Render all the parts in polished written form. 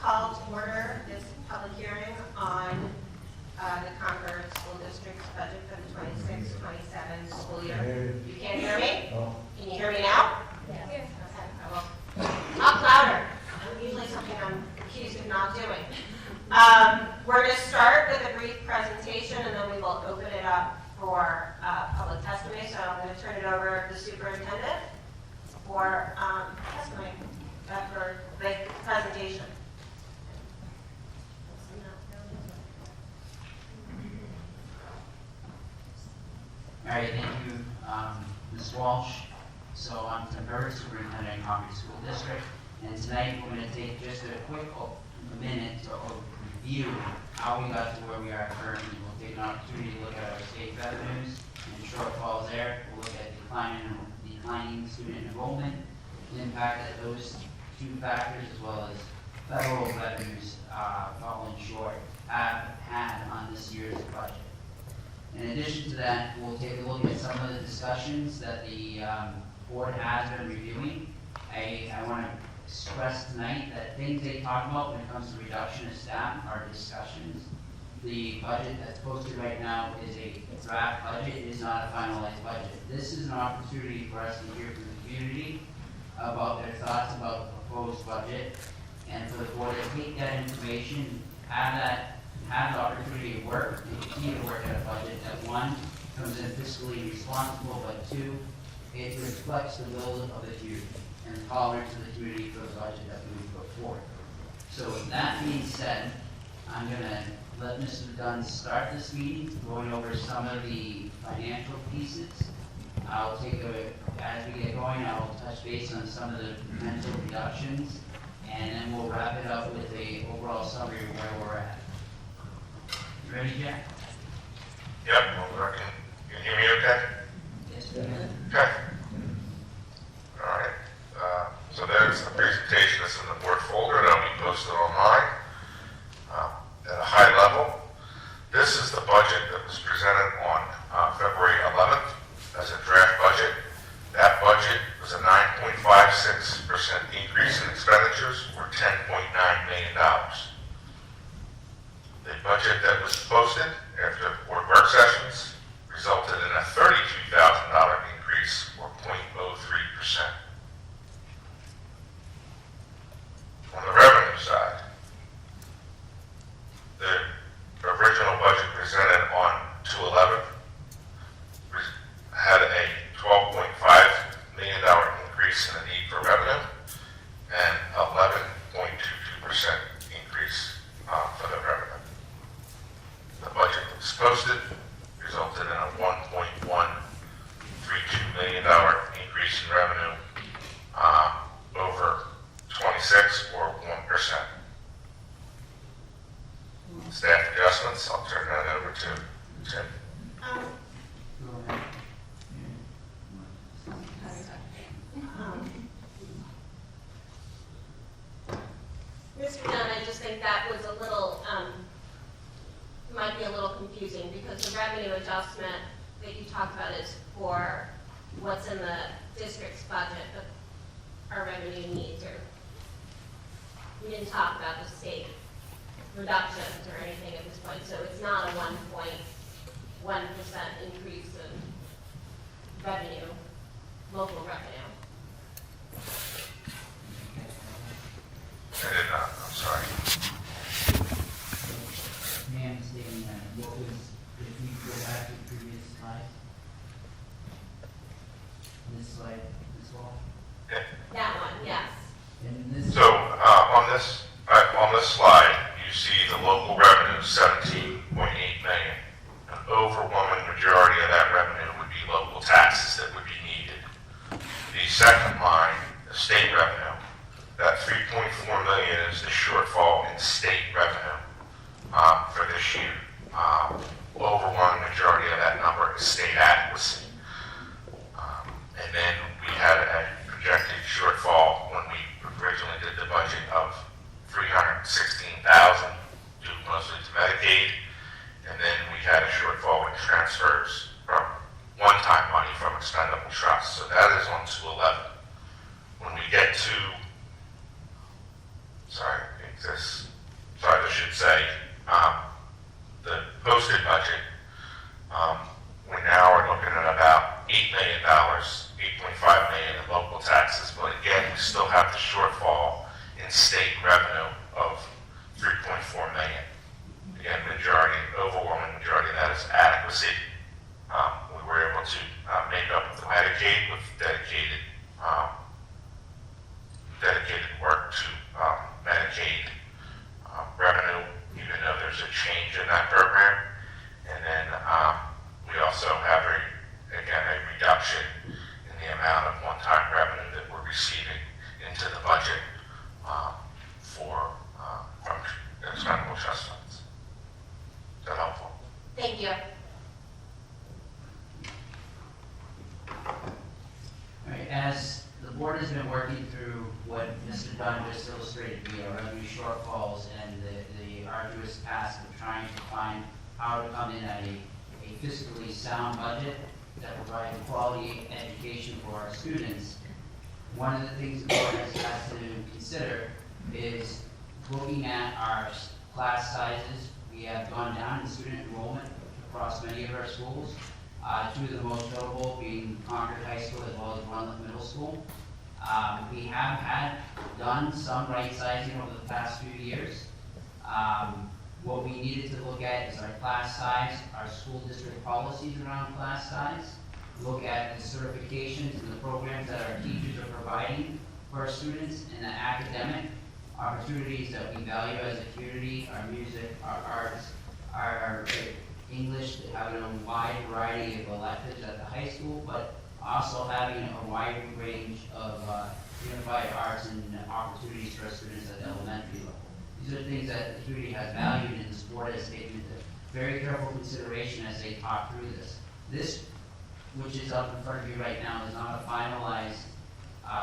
call to order this public hearing on the Concord School District's budget for the 26-27 school year. You can't hear me? No. Can you hear me now? Yes. Okay, I will. Talk louder. Usually something I'm accused of not doing. We're going to start with a brief presentation, and then we will open it up for public testimony. So I'm going to turn it over to the superintendent for testimony, for the presentation. All right, thank you, Ms. Walsh. So I'm the third superintendent in Concord School District, and tonight we're going to take just a quick minute to review how we got to where we are currently. We'll take an opportunity to look at our state revenues and shortfalls there. We'll look at declining student enrollment, the impact that those two factors, as well as federal revenues falling short, have had on this year's budget. In addition to that, we'll take a look at some of the discussions that the board has been reviewing. I want to stress tonight that things they talk about when it comes to reduction of staff are discussions. The budget that's posted right now is a draft budget. It is not a finalized budget. This is an opportunity for us to hear from the community about their thoughts about the proposed budget, and for the board to take that information, have the opportunity to work and continue to work at a budget that, one, comes in fiscally responsible, but two, it reflects the will of the community and the tolerance of the community for the budget that we put forward. So with that being said, I'm going to let Mr. Dunn start this meeting, going over some of the financial pieces. As we get going, I'll touch base on some of the potential reductions, and then we'll wrap it up with a overall summary of where we're at. You ready, Jack? Yep, well, you can hear me okay? Yes, we can. Okay. All right. So there's the presentation that's in the board folder that'll be posted online. At a high level, this is the budget that was presented on February 11th as a draft budget. That budget was a 9.56% increase in expenditures, or $10.9 million. The budget that was posted after board work sessions resulted in a $32,000 increase, or 0.03%. On the revenue side, the original budget presented on 2/11 had a $12.5 million increase in the need for revenue and 11.22% increase for the revenue. The budget that was posted resulted in a $1.132 million increase in revenue over 26, or 1%. Staff adjustments, I'll turn that over to Tim. Go ahead. Mr. Dunn, I just think that was a little, might be a little confusing, because the revenue adjustment that you talked about is for what's in the district's budget, but our revenue needs are, we didn't talk about the state reductions or anything at this point, so it's not a 1.1% increase in revenue, local revenue. I did not, I'm sorry. Ma'am, stating that, what was, if we go back to the previous slide? This slide as well? Yeah. That one, yes. And this. So on this slide, you see the local revenue, 17.8 million. An overwhelming majority of that revenue would be local taxes that would be needed. The second line, the state revenue, that 3.4 million is the shortfall in state revenue for this year. Overwhelming majority of that number is state adequacy. And then we had a projected shortfall when we originally did the budget of $316,000 due mostly to Medicaid, and then we had a shortfall in transfers from one-time money from expendable trusts. So that is on 2/11. When we get to, sorry, exists. So I should say, the posted budget, we now are looking at about $8 million, $8.5 million in local taxes, but again, we still have the shortfall in state revenue of $3.4 million. Again, overwhelming majority of that is adequacy. We were able to make up with Medicaid with dedicated work to Medicaid revenue, even though there's a change in that program. And then we also have a reduction in the amount of one-time revenue that we're receiving into the budget from expendable trust funds. Is that helpful? Thank you. All right, as the board has been working through what Mr. Dunn just illustrated via revenue shortfalls and the arduous task of trying to find how to come in at a fiscally sound budget that provides quality education for our students, one of the things the board has to consider is looking at our class sizes. We have gone down in student enrollment across many of our schools. Two of the most notable being Concord High School as well as Runland Middle School. We have done some right sizing over the past few years. What we needed to look at is our class size, our school district policies around class size, look at the certifications and the programs that our teachers are providing for our students, and the academic opportunities that we value as a community, our music, our arts, our English, having a wide variety of electives at the high school, but also having a wide range of unified arts and opportunities for our students at the elementary level. These are things that the community has valued and this board has taken into very careful consideration as they talk through this. This, which is up in front of you right now, is not a finalized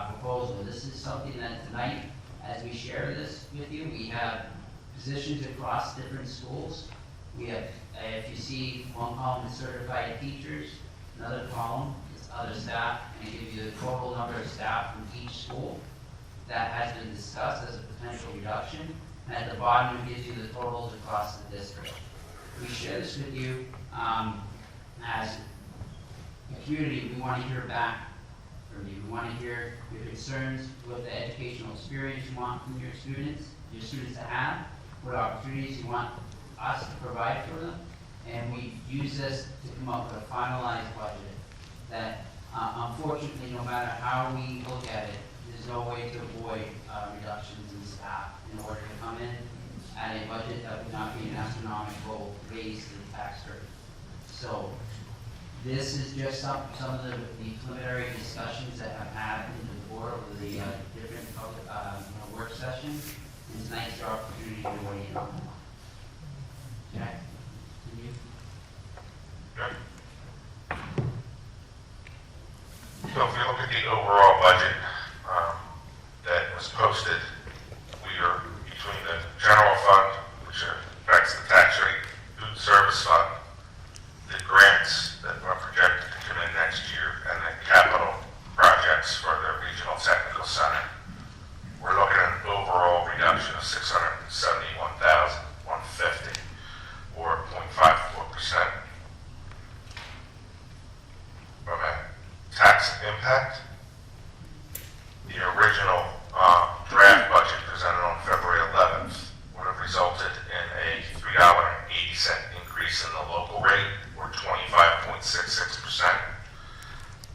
proposal. This is something that tonight, as we share this with you, we have positions across different schools. We have, if you see one column is certified teachers, another column is other staff, and it gives you the total number of staff from each school that has been discussed as a potential reduction. And at the bottom, it gives you the totals across the district. We share this with you as a community. We want to hear back from you. We want to hear your concerns, what the educational experience you want from your students to have, what opportunities you want us to provide for them, and we use this to come up with a finalized budget that, unfortunately, no matter how we look at it, there's no way to avoid reductions in staff in order to come in at a budget that would not be an astronomical raise to the tax rate. So this is just some of the preliminary discussions that have happened in the board over the different public work sessions, and tonight's your opportunity to weigh in on that. Okay. Continue. Okay. So if we look at the overall budget that was posted, we are between the general fund, which affects the tax rate, food service fund, the grants that are projected to come in next year, and the capital projects for the regional technical center. We're looking at an overall reduction of $671,150, or 0.54%. From a tax impact, the original draft budget presented on February 11th would have resulted in a $3.80 increase in the local rate, or 25.66%.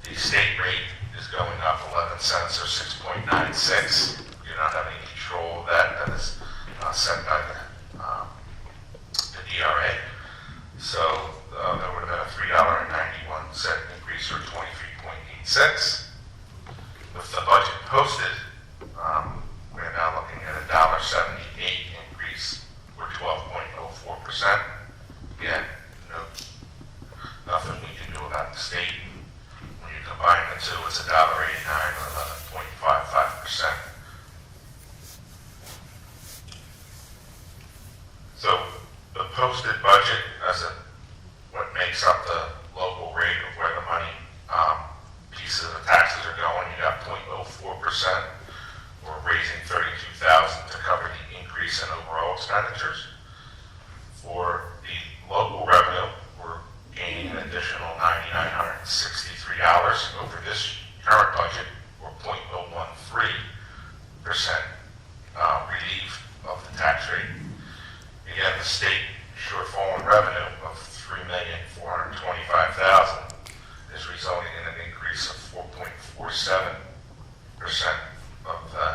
The state rate is going up 11 cents, or 6.96. We do not have any control of that. That is set by the DRA. So that would have been a $3.91 increase, or 23.86. With the budget posted, we're now looking at a $1.78 increase, or 12.04%. Again, nothing we can do about the state. When you combine the two, it's $1.89, or 11.55%. So the posted budget, what makes up the local rate of where the money pieces of the taxes are going, you got 0.04%. We're raising $32,000 to cover the increase the state shortfall in revenue of $3,425,000 is resulting in an increase of 4.47% of the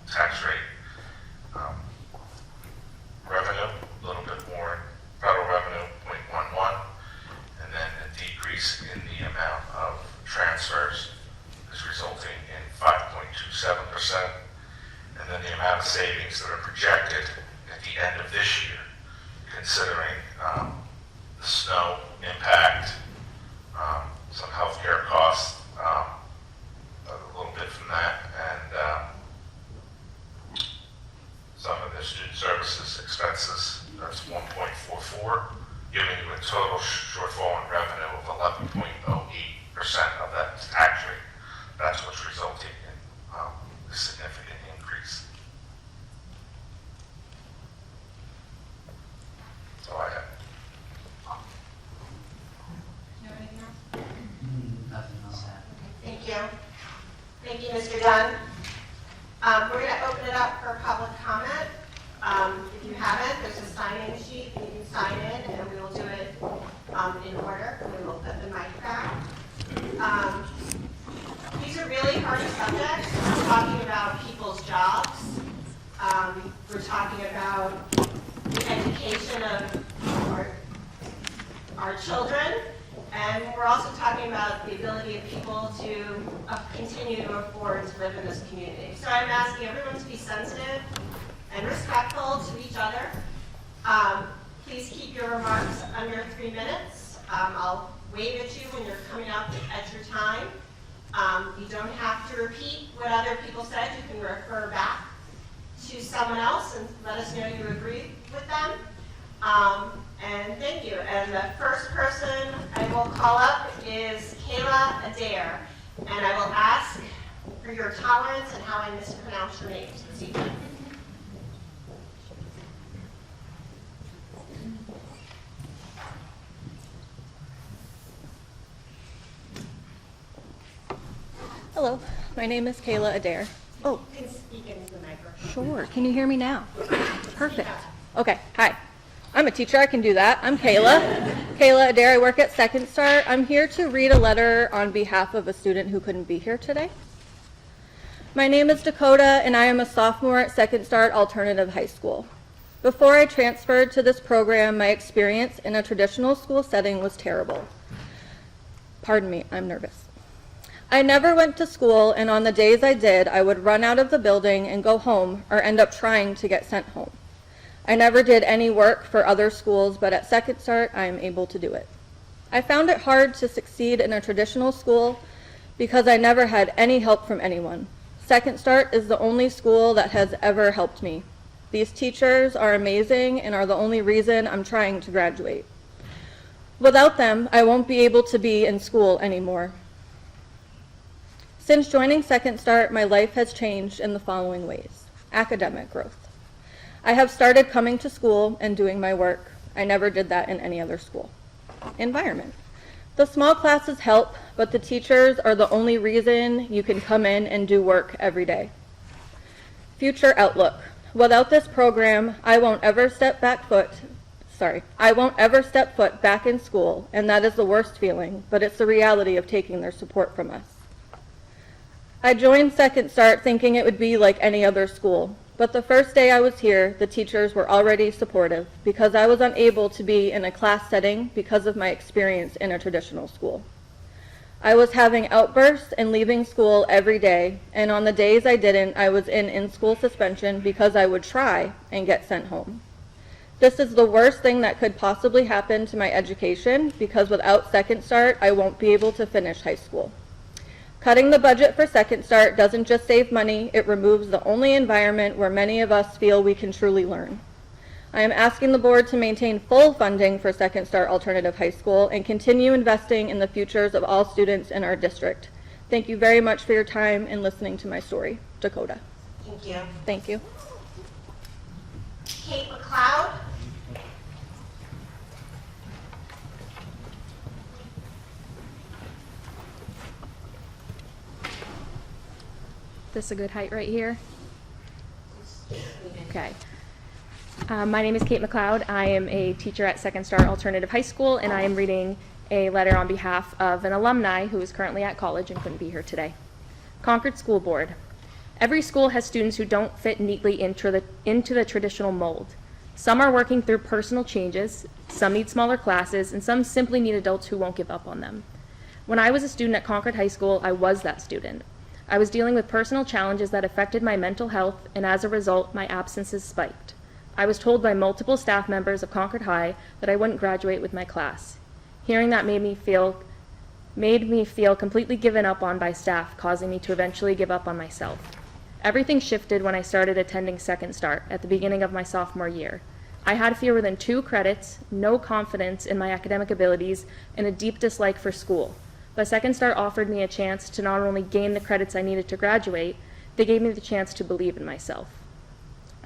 tax rate. Revenue, a little bit more in federal revenue, 0.11, and then a decrease in the amount of transfers is resulting in 5.27%, and then the amount of savings that are projected at the end of this year, considering the snow impact, some healthcare costs, a little bit from that, and some of the student services expenses. That's 1.44, giving you a total shortfall in revenue of 11.08% of that tax rate. That's what's resulting in a significant increase. That's all I have. Anything else? Nothing else to add. Thank you. Thank you, Mr. Dunn. We're going to open it up for public comment. If you haven't, there's a sign-in sheet. You can sign in, and we will do it in order. We will put the mic back. These are really hard subjects. We're talking about people's jobs. We're talking about the education of our children. And we're also talking about the ability of people to continue to afford to live in this community. So I'm asking everyone to be sensitive and respectful to each other. Please keep your remarks under 3 minutes. I'll wave at you when you're coming up at your time. You don't have to repeat what other people said. You can refer back to someone else and let us know you agree with them. And thank you. And the first person I will call up is Kayla Adair. And I will ask for your tolerance and how I mispronounce your name this evening. Hello, my name is Kayla Adair. Oh, You can speak into the microphone. sure. Can you hear me now? Perfect. Okay, hi. I'm a teacher, I can do that. I'm Kayla. Kayla Adair, I work at Second Start. I'm here to read a letter on behalf of a student who couldn't be here today. My name is Dakota, and I am a sophomore at Second Start Alternative High School. Before I transferred to this program, my experience in a traditional school setting was terrible. Pardon me, I'm nervous. I never went to school, and on the days I did, I would run out of the building and go home or end up trying to get sent home. I never did any work for other schools, but at Second Start, I am able to do it. I found it hard to succeed in a traditional school because I never had any help from anyone. Second Start is the only school that has ever helped me. These teachers are amazing and are the only reason I'm trying to graduate. Without them, I won't be able to be in school anymore. Since joining Second Start, my life has changed in the following ways. Academic growth. I have started coming to school and doing my work. I never did that in any other school. Environment. The small classes help, but the teachers are the only reason you can come in and do work every day. Future outlook. Without this program, I won't ever step foot back in school, and that is the worst feeling, but it's the reality of taking their support from us. I joined Second Start thinking it would be like any other school, but the first day I was here, the teachers were already supportive because I was unable to be in a class setting because of my experience in a traditional school. I was having outbursts and leaving school every day, and on the days I didn't, I was in-school suspension because I would try and get sent home. This is the worst thing that could possibly happen to my education because without Second Start, I won't be able to finish high school. Cutting the budget for Second Start doesn't just save money, it removes the only environment where many of us feel we can truly learn. I am asking the board to maintain full funding for Second Start Alternative High School and continue investing in the futures of all students in our district. Thank you very much for your time and listening to my story. Dakota. Thank you. Thank you. Kate McLeod. This a good height right here? Okay. My name is Kate McLeod. I am a teacher at Second Start Alternative High School, and I am reading a letter on behalf of an alumni who is currently at college and couldn't be here today. Concord School Board. Every school has students who don't fit neatly into the traditional mold. Some are working through personal changes, some need smaller classes, and some simply need adults who won't give up on them. When I was a student at Concord High School, I was that student. I was dealing with personal challenges that affected my mental health, and as a result, my absences spiked. I was told by multiple staff members of Concord High that I wouldn't graduate with my class. Hearing that made me feel completely given up on by staff, causing me to eventually give up on myself. Everything shifted when I started attending Second Start at the beginning of my sophomore year. I had fewer than 2 credits, no confidence in my academic abilities, and a deep dislike for school. But Second Start offered me a chance to not only gain the credits I needed to graduate, they gave me the chance to believe in myself.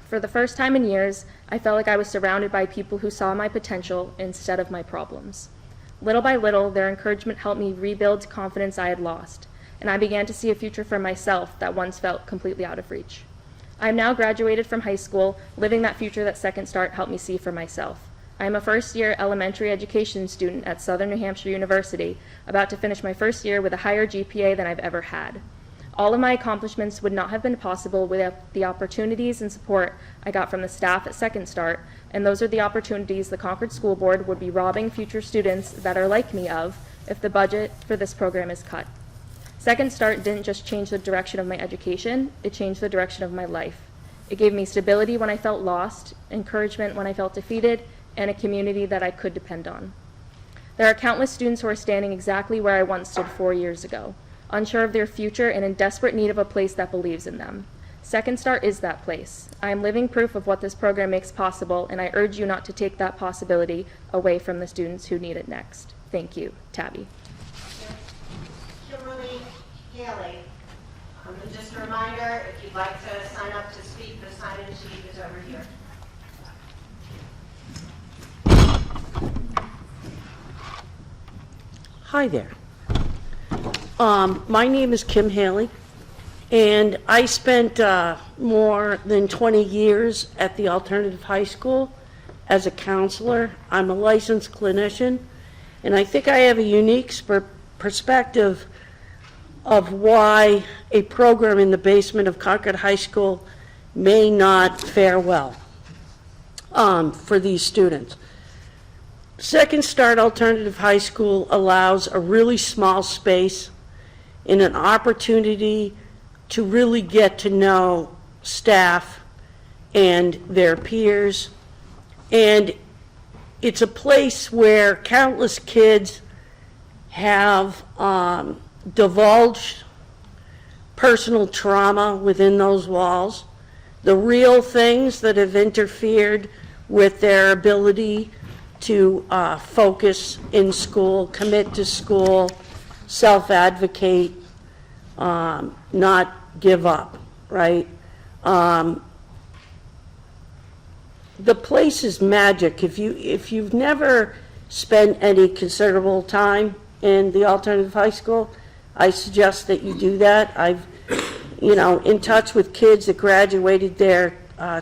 For the first time in years, I felt like I was surrounded by people who saw my potential instead of my problems. Little by little, their encouragement helped me rebuild confidence I had lost, and I began to see a future for myself that once felt completely out of reach. I am now graduated from high school, living that future that Second Start helped me see for myself. I am a first-year elementary education student at Southern New Hampshire University, about to finish my first year with a higher GPA than I've ever had. All of my accomplishments would not have been possible without the opportunities and support I got from the staff at Second Start, and those are the opportunities the Concord School Board would be robbing future students that are like me of if the budget for this program is cut. Second Start didn't just change the direction of my education, it changed the direction of my life. It gave me stability when I felt lost, encouragement when I felt defeated, and a community that I could depend on. There are countless students who are standing exactly where I once stood 4 years ago, unsure of their future and in desperate need of a place that believes in them. Second Start is that place. I am living proof of what this program makes possible, and I urge you not to take that possibility away from the students who need it next. Thank you. Tabby. Kimberly Haley. And just a reminder, if you'd like to sign up to speak, the sign-in sheet is over here. Hi there. My name is Kim Haley, and I spent more than 20 years at the alternative high school as a counselor. I'm a licensed clinician, and I think I have a unique perspective of why a program in the basement of Concord High School may not fare well for these students. Second Start Alternative High School allows a really small space and an opportunity to really get to know staff and their peers. And it's a place where countless kids have divulged personal trauma within those walls, the real things that have interfered with their ability to focus in school, commit to school, self-advocate, not give up, right? The place is magic. If you've never spent any considerable time in the alternative high school, I suggest that you do that. I've, in touch with kids that graduated there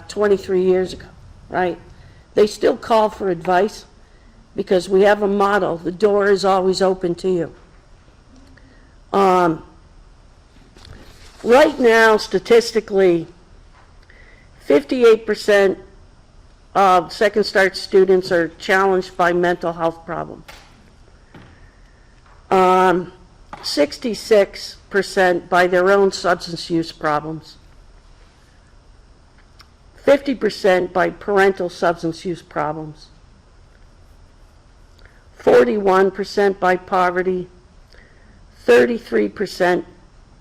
23 years ago, right? They still call for advice because we have a motto: the door is always open to you. Right now, statistically, 58% of Second Start students are challenged by mental health problems. 66% by their own substance use problems. 50% by parental substance use problems. 41% by poverty. 33%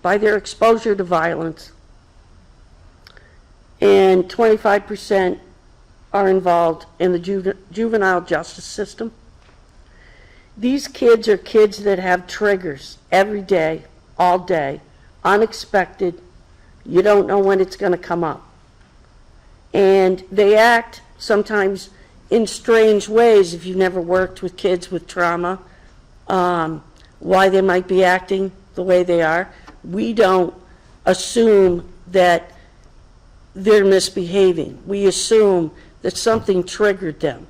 by their exposure to violence. And 25% are involved in the juvenile justice system. These kids are kids that have triggers every day, all day, unexpected. You don't know when it's going to come up. And they act sometimes in strange ways if you've never worked with kids with trauma, why they might be acting the way they are. We don't assume that they're misbehaving. We assume that something triggered them.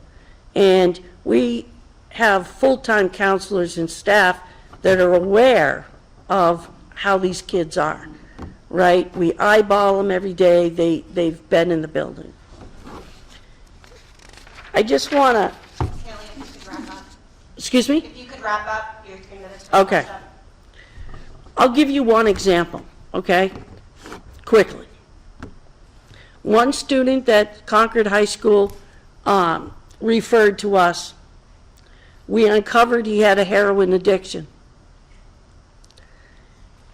And we have full-time counselors and staff that are aware of how these kids are, right? We eyeball them every day. They've been in the building. I just want to, Haley, if you could wrap up. excuse me? If you could wrap up your 3 minutes. Okay. I'll give you one example, okay? Quickly. One student that Concord High School referred to us, we uncovered he had a heroin addiction.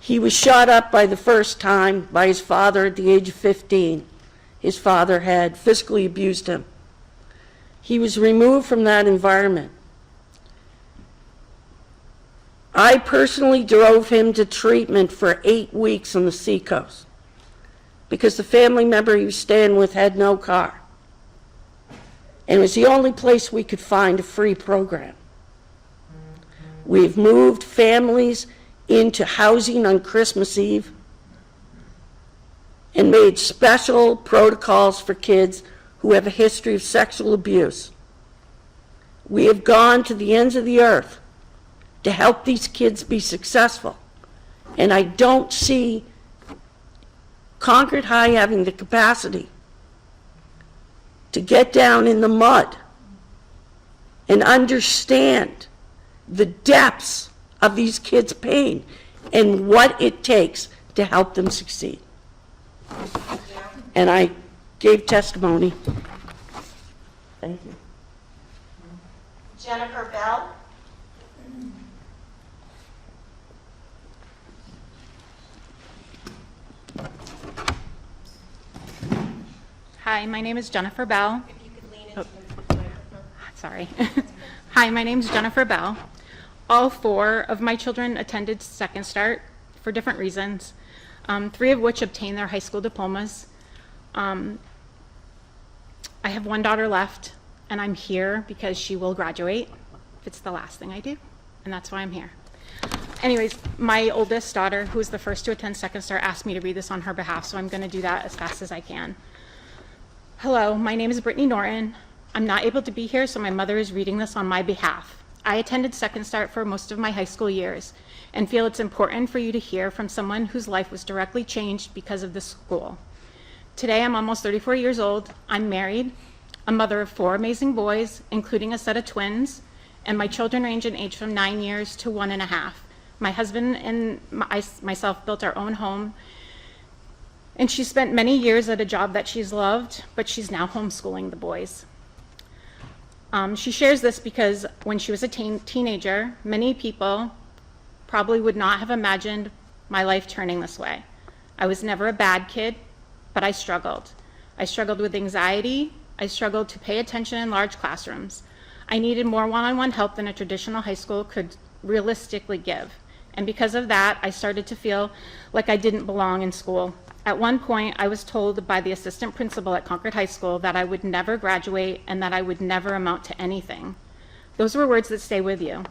He was shot up by the first time by his father at the age of 15. His father had physically abused him. He was removed from that environment. I personally drove him to treatment for 8 weeks on the seacoast because the family member he was staying with had no car. And it was the only place we could find a free program. We've moved families into housing on Christmas Eve and made special protocols for kids who have a history of sexual abuse. We have gone to the ends of the earth to help these kids be successful. And I don't see Concord High having the capacity to get down in the mud and understand the depths of these kids' pain and what it takes to help them succeed. And I gave testimony. Thank you. Jennifer Bell. Hi, my name is Jennifer Bell. If you could lean into the microphone. Sorry. Hi, my name is Jennifer Bell. All 4 of my children attended Second Start for different reasons, 3 of which obtained their high school diplomas. I have 1 daughter left, and I'm here because she will graduate if it's the last thing I do, and that's why I'm here. Anyways, my oldest daughter, who was the first to attend Second Start, asked me to read this on her behalf, so I'm going to do that as fast as I can. Hello, my name is Brittany Norton. I'm not able to be here, so my mother is reading this on my behalf. I attended Second Start for most of my high school years and feel it's important for you to hear from someone whose life was directly changed because of this school. Today, I'm almost 34 years old. I'm married, a mother of 4 amazing boys, including a set of twins, and my children range in age from 9 years to 1.5. My husband and myself built our own home, and she spent many years at a job that she's loved, but she's now homeschooling the boys. She shares this because when she was a teenager, many people probably would not have imagined my life turning this way. I was never a bad kid, but I struggled. I struggled with anxiety. I struggled to pay attention in large classrooms. I needed more one-on-one help than a traditional high school could realistically give. And because of that, I started to feel like I didn't belong in school. At one point, I was told by the assistant principal at Concord High School that I would never graduate and that I would never amount to anything. Those were words that stay with you.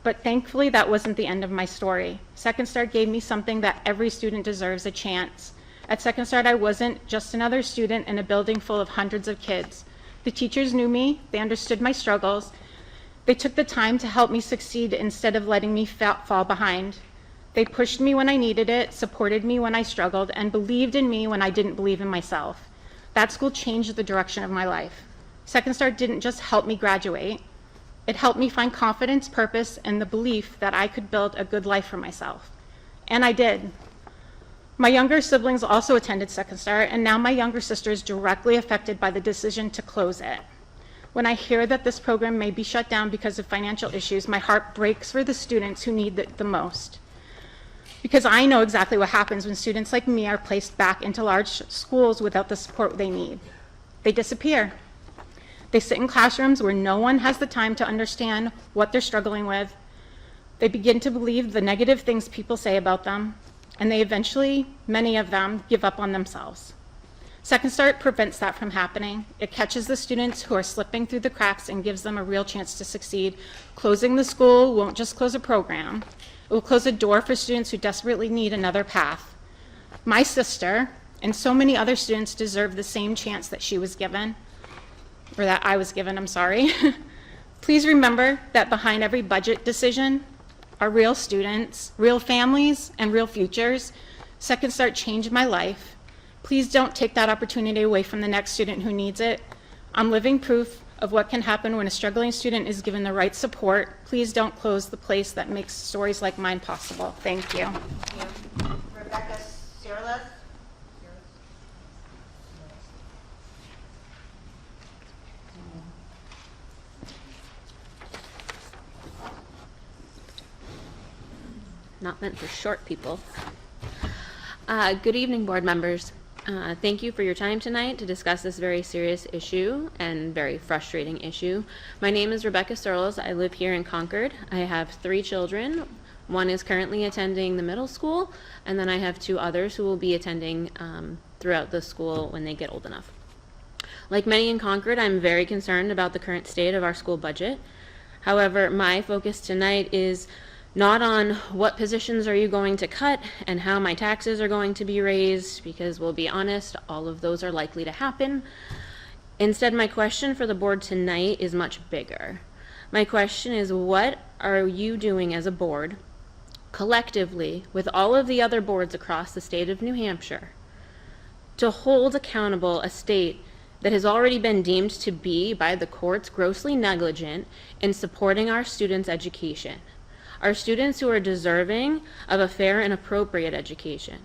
But thankfully, that wasn't the end of my story. Second Start gave me something that every student deserves, a chance. At Second Start, I wasn't just another student in a building full of hundreds of kids. The teachers knew me, they understood my struggles. They took the time to help me succeed instead of letting me fall behind. They pushed me when I needed it, supported me when I struggled, and believed in me when I didn't believe in myself. That school changed the direction of my life. Second Start didn't just help me graduate. It helped me find confidence, purpose, and the belief that I could build a good life for myself. And I did. My younger siblings also attended Second Start, and now my younger sister is directly affected by the decision to close it. When I hear that this program may be shut down because of financial issues, my heart breaks for the students who need it the most. Because I know exactly what happens when students like me are placed back into large schools without the support they need. They disappear. They sit in classrooms where no one has the time to understand what they're struggling with. They begin to believe the negative things people say about them, and they eventually, many of them, give up on themselves. Second Start prevents that from happening. It catches the students who are slipping through the cracks and gives them a real chance to succeed. Closing the school won't just close a program. It will close a door for students who desperately need another path. My sister and so many other students deserve the same chance that she was given. or that I was given, I'm sorry. Please remember that behind every budget decision are real students, real families, and real futures. Second Start changed my life. Please don't take that opportunity away from the next student who needs it. I'm living proof of what can happen when a struggling student is given the right support. Please don't close the place that makes stories like mine possible. Thank you. Rebecca Sirles? Not meant for short people. Good evening, board members. Thank you for your time tonight to discuss this very serious issue and very frustrating issue. My name is Rebecca Searles. I live here in Concord. I have 3 children. One is currently attending the middle school, and then I have 2 others who will be attending throughout the school when they get old enough. Like many in Concord, I'm very concerned about the current state of our school budget. However, my focus tonight is not on what positions are you going to cut and how my taxes are going to be raised, because we'll be honest, all of those are likely to happen. Instead, my question for the board tonight is much bigger. My question is, what are you doing as a board, collectively, with all of the other boards across the state of New Hampshire, to hold accountable a state that has already been deemed to be, by the courts, grossly negligent in supporting our students' education? Our students who are deserving of a fair and appropriate education.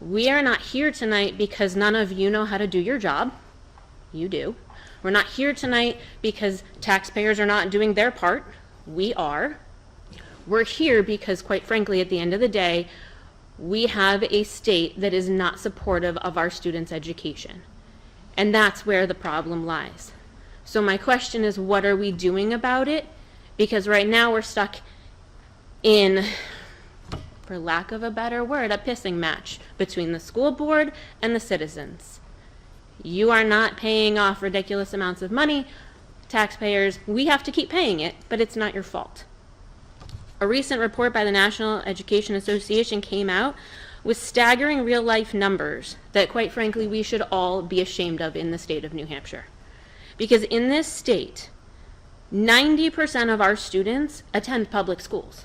We are not here tonight because none of you know how to do your job. You do. We're not here tonight because taxpayers are not doing their part. We are. We're here because, quite frankly, at the end of the day, we have a state that is not supportive of our students' education. And that's where the problem lies. So my question is, what are we doing about it? Because right now we're stuck in, for lack of a better word, a pissing match between the school board and the citizens. You are not paying off ridiculous amounts of money. Taxpayers, we have to keep paying it, but it's not your fault. A recent report by the National Education Association came out with staggering real-life numbers that, quite frankly, we should all be ashamed of in the state of New Hampshire. Because in this state, 90% of our students attend public schools.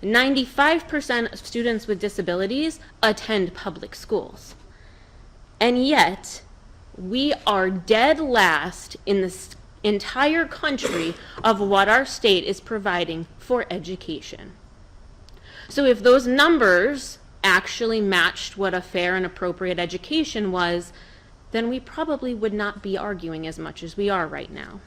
95% of students with disabilities attend public schools. And yet, we are dead last in the entire country of what our state is providing for education. So if those numbers actually matched what a fair and appropriate education was, then we probably would not be arguing as much as we are right now.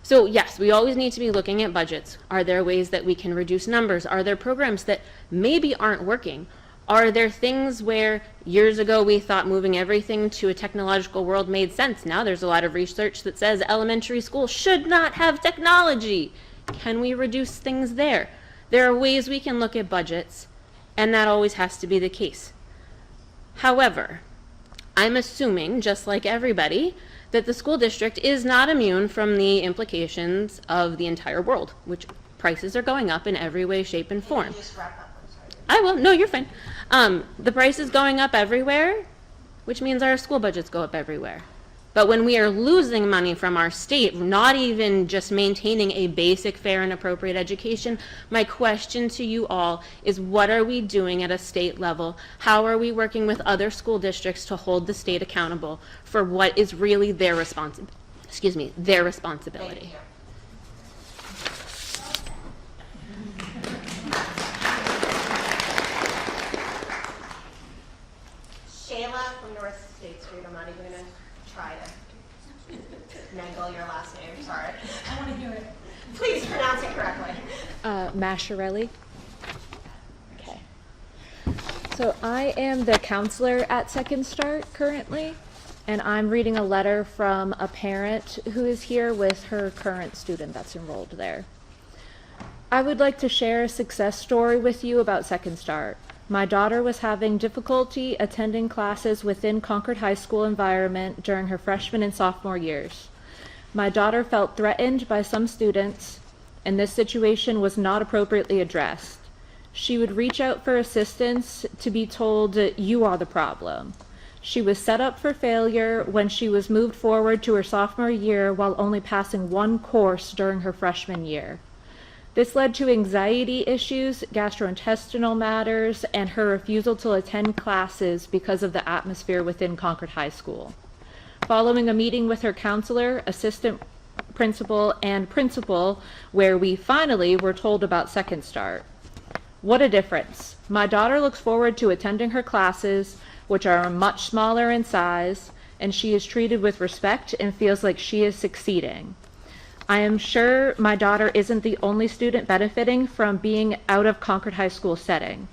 So yes, we always need to be looking at budgets. Are there ways that we can reduce numbers? Are there programs that maybe aren't working? Are there things where years ago we thought moving everything to a technological world made sense? Now there's a lot of research that says elementary school should not have technology. Can we reduce things there? There are ways we can look at budgets, and that always has to be the case. However, I'm assuming, just like everybody, that the school district is not immune from the implications of the entire world, which prices are going up in every way, shape, and form. Just wrap up, I'm sorry. I will. No, you're fine. The price is going up everywhere, which means our school budgets go up everywhere. But when we are losing money from our state, not even just maintaining a basic, fair, and appropriate education, my question to you all is, what are we doing at a state level? How are we working with other school districts to hold the state accountable for what is really their responsibility? Thank you. Shayla from North State Street. I'm not even going to try to mangle your last name. Sorry. I want to hear it. Please pronounce it correctly. Masharelli. Okay. So I am the counselor at Second Start currently, and I'm reading a letter from a parent who is here with her current student that's enrolled there. I would like to share a success story with you about Second Start. My daughter was having difficulty attending classes within Concord High School environment during her freshman and sophomore years. My daughter felt threatened by some students, and this situation was not appropriately addressed. She would reach out for assistance to be told, "You are the problem." She was set up for failure when she was moved forward to her sophomore year while only passing one course during her freshman year. This led to anxiety issues, gastrointestinal matters, and her refusal to attend classes because of the atmosphere within Concord High School. Following a meeting with her counselor, assistant principal, and principal, where we finally were told about Second Start. What a difference. My daughter looks forward to attending her classes, which are much smaller in size, and she is treated with respect and feels like she is succeeding. I am sure my daughter isn't the only student benefiting from being out of Concord High School setting.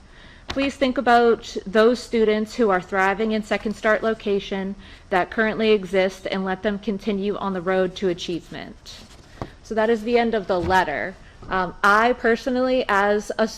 Please think about those students who are thriving in Second Start location that currently exist and let them continue on the road to achievement. So that is the end of the letter. I personally, as a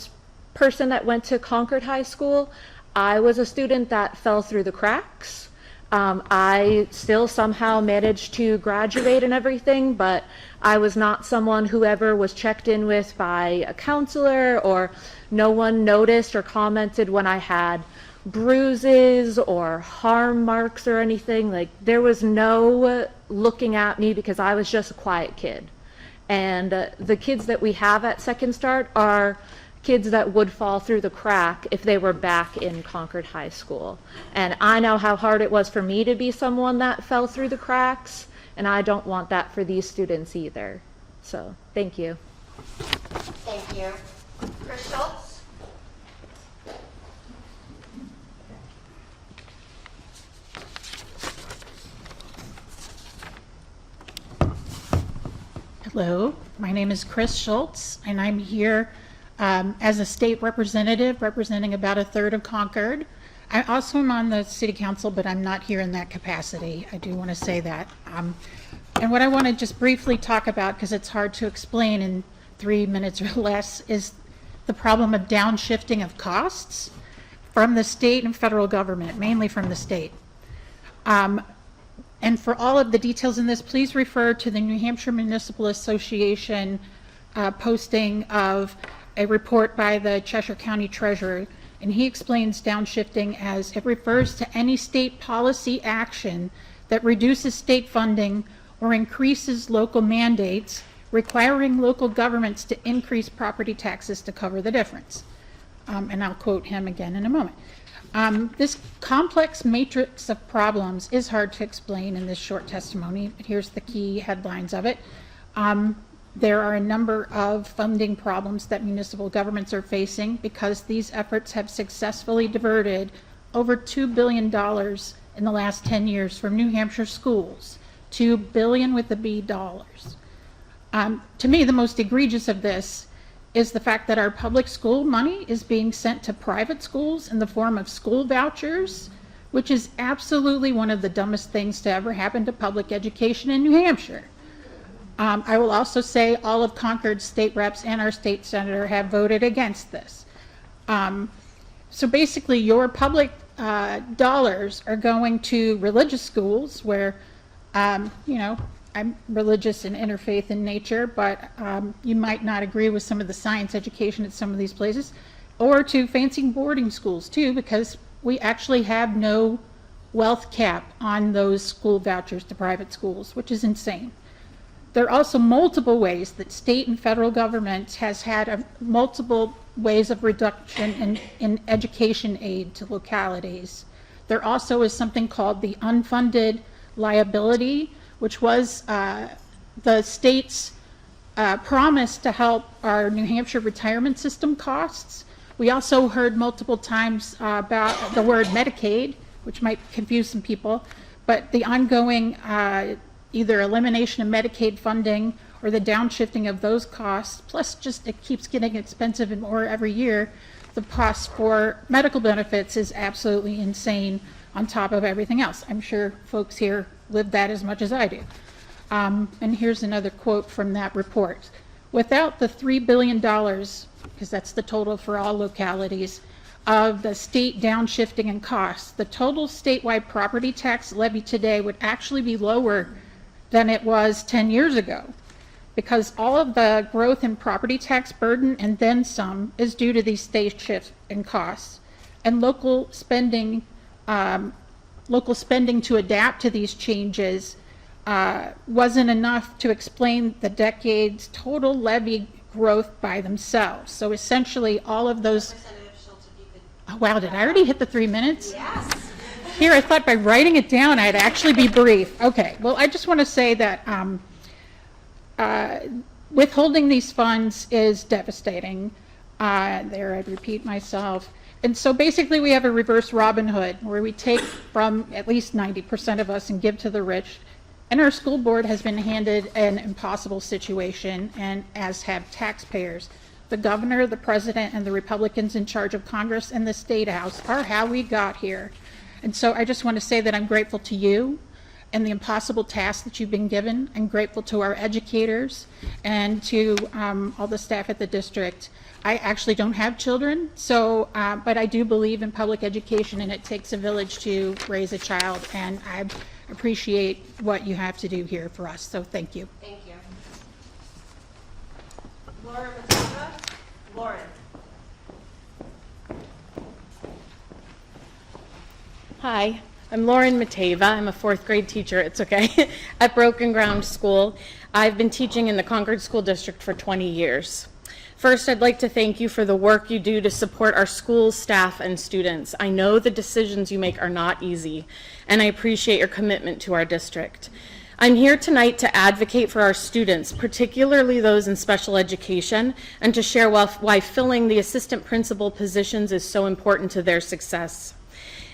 person that went to Concord High School, I was a student that fell through the cracks. I still somehow managed to graduate and everything, but I was not someone who ever was checked in with by a counselor, or no one noticed or commented when I had bruises or harm marks or anything. Like, there was no looking at me because I was just a quiet kid. And the kids that we have at Second Start are kids that would fall through the crack if they were back in Concord High School. And I know how hard it was for me to be someone that fell through the cracks, and I don't want that for these students either. So, thank you. Thank you. Chris Schultz? Hello, my name is Chris Schultz, and I'm here as a state representative representing about a third of Concord. I also am on the city council, but I'm not here in that capacity. I do want to say that. And what I want to just briefly talk about, because it's hard to explain in 3 minutes or less, is the problem of downshifting of costs from the state and federal government, mainly from the state. And for all of the details in this, please refer to the New Hampshire Municipal Association posting of a report by the Cheshire County Treasurer, and he explains downshifting as it refers to any state policy action that reduces state funding or increases local mandates, requiring local governments to increase property taxes to cover the difference. And I'll quote him again in a moment. This complex matrix of problems is hard to explain in this short testimony, but here's the key headlines of it. There are a number of funding problems that municipal governments are facing because these efforts have successfully diverted over $2 billion in the last 10 years from New Hampshire schools, $2 billion with a B dollars. To me, the most egregious of this is the fact that our public school money is being sent to private schools in the form of school vouchers, which is absolutely one of the dumbest things to ever happen to public education in New Hampshire. I will also say all of Concord's state reps and our state senator have voted against this. So basically, your public dollars are going to religious schools where, you know, I'm religious and interfaith in nature, but you might not agree with some of the science education at some of these places, or to fancy boarding schools too, because we actually have no wealth cap on those school vouchers to private schools, which is insane. There are also multiple ways that state and federal governments has had multiple ways of reduction in education aid to localities. There also is something called the unfunded liability, which was the state's promise to help our New Hampshire retirement system costs. We also heard multiple times about the word Medicaid, which might confuse some people, but the ongoing either elimination of Medicaid funding or the downshifting of those costs, plus just it keeps getting expensive and more every year, the cost for medical benefits is absolutely insane on top of everything else. I'm sure folks here live that as much as I do. And here's another quote from that report. Without the $3 billion, because that's the total for all localities, of the state downshifting in costs, the total statewide property tax levy today would actually be lower than it was 10 years ago, because all of the growth in property tax burden and then some is due to these state shifts in costs. And local spending local spending to adapt to these changes wasn't enough to explain the decade's total levy growth by themselves. So essentially, all of those. Representative Schultz, if you could. Oh, wow, did I already hit the 3 minutes? Yes. Here, I thought by writing it down, I'd actually be brief. Okay, well, I just want to say that withholding these funds is devastating. There, I'd repeat myself. And so basically, we have a reverse Robin Hood, where we take from at least 90% of us and give to the rich. And our school board has been handed an impossible situation, and as have taxpayers. The governor, the president, and the Republicans in charge of Congress and the State House are how we got here. And so I just want to say that I'm grateful to you and the impossible task that you've been given. I'm grateful to our educators and to all the staff at the district. I actually don't have children, so but I do believe in public education, and it takes a village to raise a child, and I appreciate what you have to do here for us, so thank you. Thank you. Lauren Mateva? Lauren. Hi, I'm Lauren Mateva. I'm a 4th grade teacher, it's okay, at Broken Ground School. I've been teaching in the Concord School District for 20 years. First, I'd like to thank you for the work you do to support our schools, staff, and students. I know the decisions you make are not easy, and I appreciate your commitment to our district. I'm here tonight to advocate for our students, particularly those in special education, and to share why filling the assistant principal positions is so important to their success.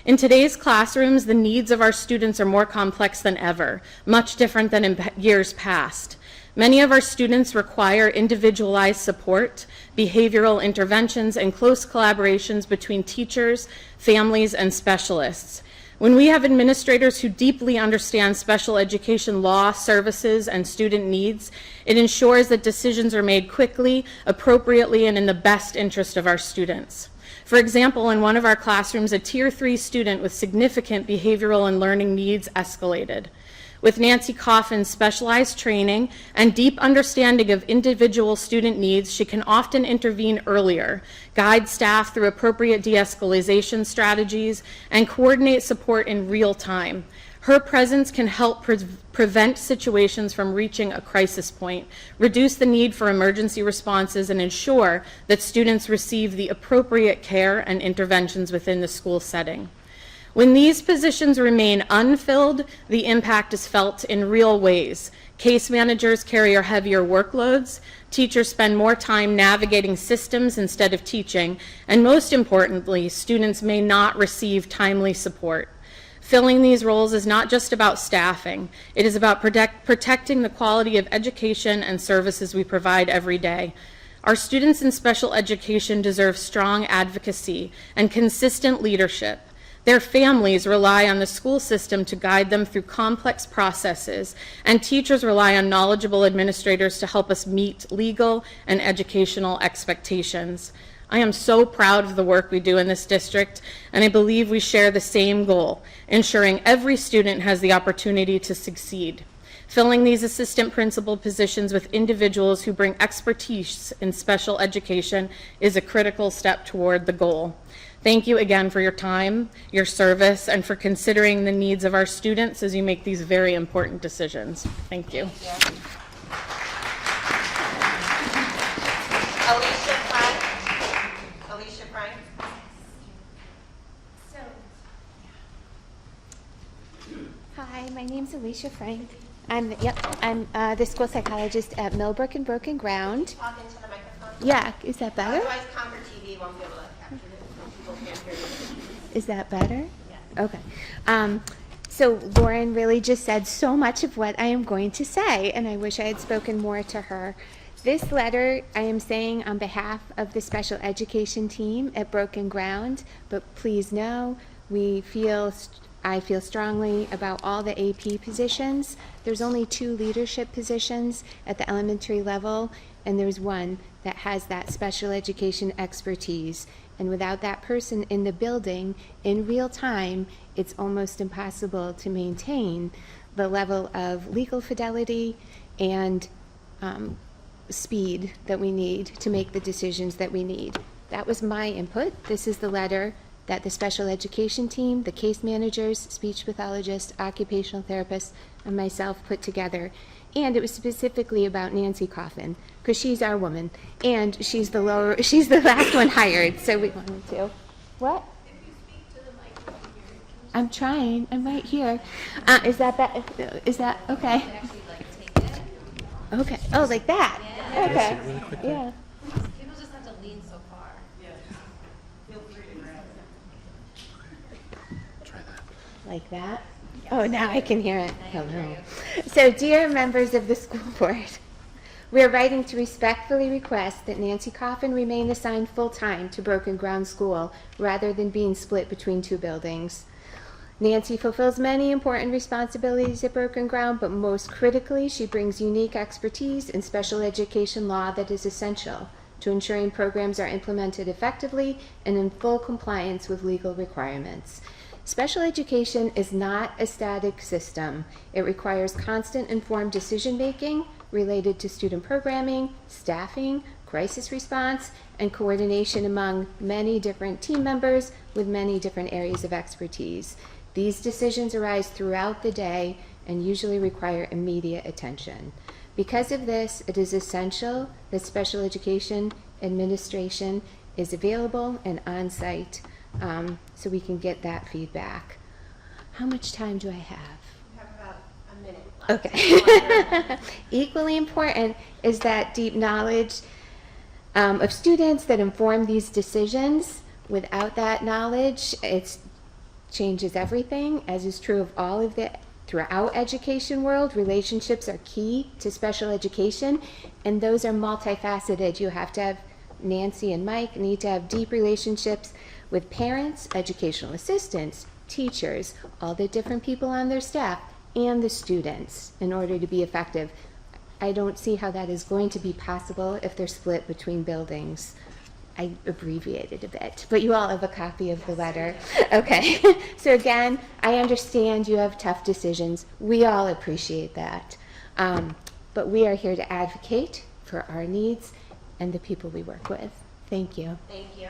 In today's classrooms, the needs of our students are more complex than ever, much different than in years past. Many of our students require individualized support, behavioral interventions, and close collaborations between teachers, families, and specialists. When we have administrators who deeply understand special education law, services, and student needs, it ensures that decisions are made quickly, appropriately, and in the best interest of our students. For example, in one of our classrooms, a Tier 3 student with significant behavioral and learning needs escalated. With Nancy Coffin's specialized training and deep understanding of individual student needs, she can often intervene earlier, guide staff through appropriate de-escalation strategies, and coordinate support in real time. Her presence can help prevent situations from reaching a crisis point, reduce the need for emergency responses, and ensure that students receive the appropriate care and interventions within the school setting. When these positions remain unfilled, the impact is felt in real ways. Case managers carry heavier workloads, teachers spend more time navigating systems instead of teaching, and most importantly, students may not receive timely support. Filling these roles is not just about staffing. It is about protecting the quality of education and services we provide every day. Our students in special education deserve strong advocacy and consistent leadership. Their families rely on the school system to guide them through complex processes, and teachers rely on knowledgeable administrators to help us meet legal and educational expectations. I am so proud of the work we do in this district, and I believe we share the same goal, ensuring every student has the opportunity to succeed. Filling these assistant principal positions with individuals who bring expertise in special education is a critical step toward the goal. Thank you again for your time, your service, and for considering the needs of our students as you make these very important decisions. Thank you. Alicia Frank. Alicia Frank. Hi, my name's Alicia Frank. I'm the school psychologist at Millbrook and Broken Ground. Talk into the microphone. Yeah, is that better? Otherwise, Concord TV won't be able to capture it. People can't hear you. Is that better? Yeah. Okay. So Lauren really just said so much of what I am going to say, and I wish I had spoken more to her. This letter I am saying on behalf of the special education team at Broken Ground, but please know I feel strongly about all the AP positions. There's only 2 leadership positions at the elementary level, and there's one that has that special education expertise. And without that person in the building in real time, it's almost impossible to maintain the level of legal fidelity and speed that we need to make the decisions that we need. That was my input. This is the letter that the special education team, the case managers, speech pathologists, occupational therapists, and myself put together. And it was specifically about Nancy Coffin, because she's our woman, and she's the last one hired, so we wanted to. What? I'm trying. I'm right here. Is that okay? Okay. Oh, like that. Okay. Yeah. People just have to lean so far. Like that. Oh, now I can hear it. Hello. So, dear members of the school board, we are writing to respectfully request that Nancy Coffin remain assigned full-time to Broken Ground School rather than being split between two buildings. Nancy fulfills many important responsibilities at Broken Ground, but most critically, she brings unique expertise in special education law that is essential to ensuring programs are implemented effectively and in full compliance with legal requirements. Special education is not a static system. It requires constant informed decision-making related to student programming, staffing, crisis response, and coordination among many different team members with many different areas of expertise. These decisions arise throughout the day and usually require immediate attention. Because of this, it is essential that special education administration is available and on-site so we can get that feedback. How much time do I have? We have about a minute left. Okay. Equally important is that deep knowledge of students that inform these decisions. Without that knowledge, it changes everything, as is true of all of the throughout education world. Relationships are key to special education, and those are multifaceted. You have to have, Nancy and Mike need to have deep relationships with parents, educational assistants, teachers, all the different people on their staff, and the students in order to be effective. I don't see how that is going to be possible if they're split between buildings. I abbreviated a bit, but you all have a copy of the letter. Okay, so again, I understand you have tough decisions. We all appreciate that. But we are here to advocate for our needs and the people we work with. Thank you. Thank you.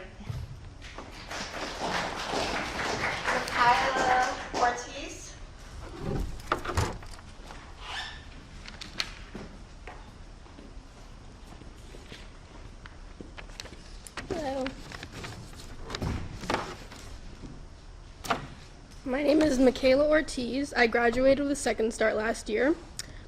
Kyla Ortiz. Hello. My name is Michaela Ortiz. I graduated with Second Start last year.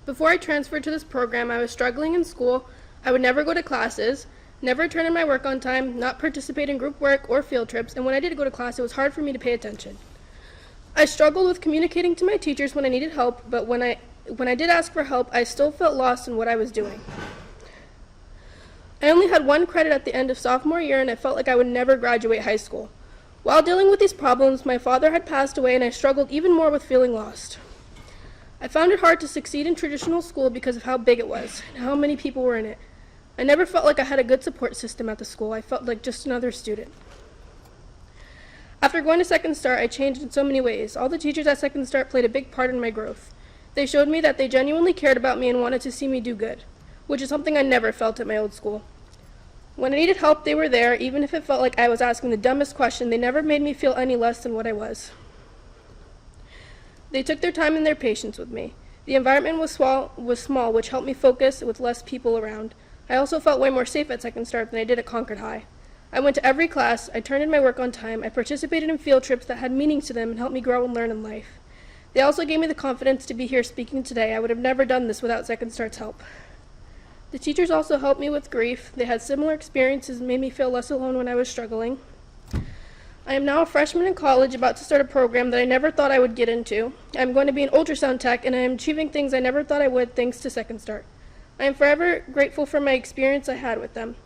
Before I transferred to this program, I was struggling in school. I would never go to classes, never turn in my work on time, not participate in group work or field trips, and when I did go to class, it was hard for me to pay attention. I struggled with communicating to my teachers when I needed help, but when I did ask for help, I still felt lost in what I was doing. I only had one credit at the end of sophomore year, and I felt like I would never graduate high school. While dealing with these problems, my father had passed away, and I struggled even more with feeling lost. I found it hard to succeed in traditional school because of how big it was and how many people were in it. I never felt like I had a good support system at the school. I felt like just another student. After going to Second Start, I changed in so many ways. All the teachers at Second Start played a big part in my growth. They showed me that they genuinely cared about me and wanted to see me do good, which is something I never felt at my old school. When I needed help, they were there, even if it felt like I was asking the dumbest question. They never made me feel any less than what I was. They took their time and their patience with me. The environment was small, which helped me focus with less people around. I also felt way more safe at Second Start than I did at Concord High. I went to every class, I turned in my work on time, I participated in field trips that had meaning to them and helped me grow and learn in life. They also gave me the confidence to be here speaking today. I would have never done this without Second Start's help. The teachers also helped me with grief. They had similar experiences and made me feel less alone when I was struggling. I am now a freshman in college, about to start a program that I never thought I would get into. I'm going to be an ultrasound tech, and I am achieving things I never thought I would thanks to Second Start. I am forever grateful for my experience I had with them.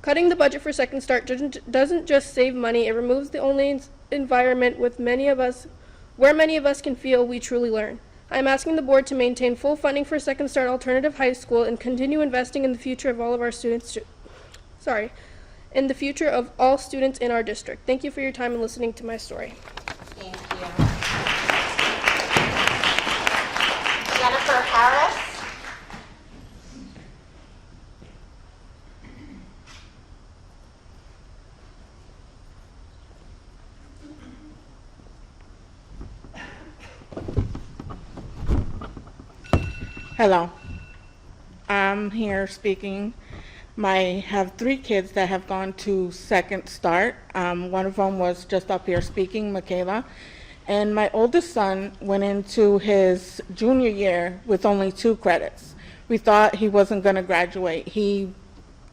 Cutting the budget for Second Start doesn't just save money, it removes the only environment where many of us can feel we truly learn. I am asking the board to maintain full funding for Second Start Alternative High School and continue investing in the future of all of our students. In the future of all students in our district. Thank you for your time and listening to my story. Thank you. Jennifer Harris. Hello. I'm here speaking. I have 3 kids that have gone to Second Start. One of them was just up here speaking, Michaela. And my oldest son went into his junior year with only 2 credits. We thought he wasn't going to graduate. He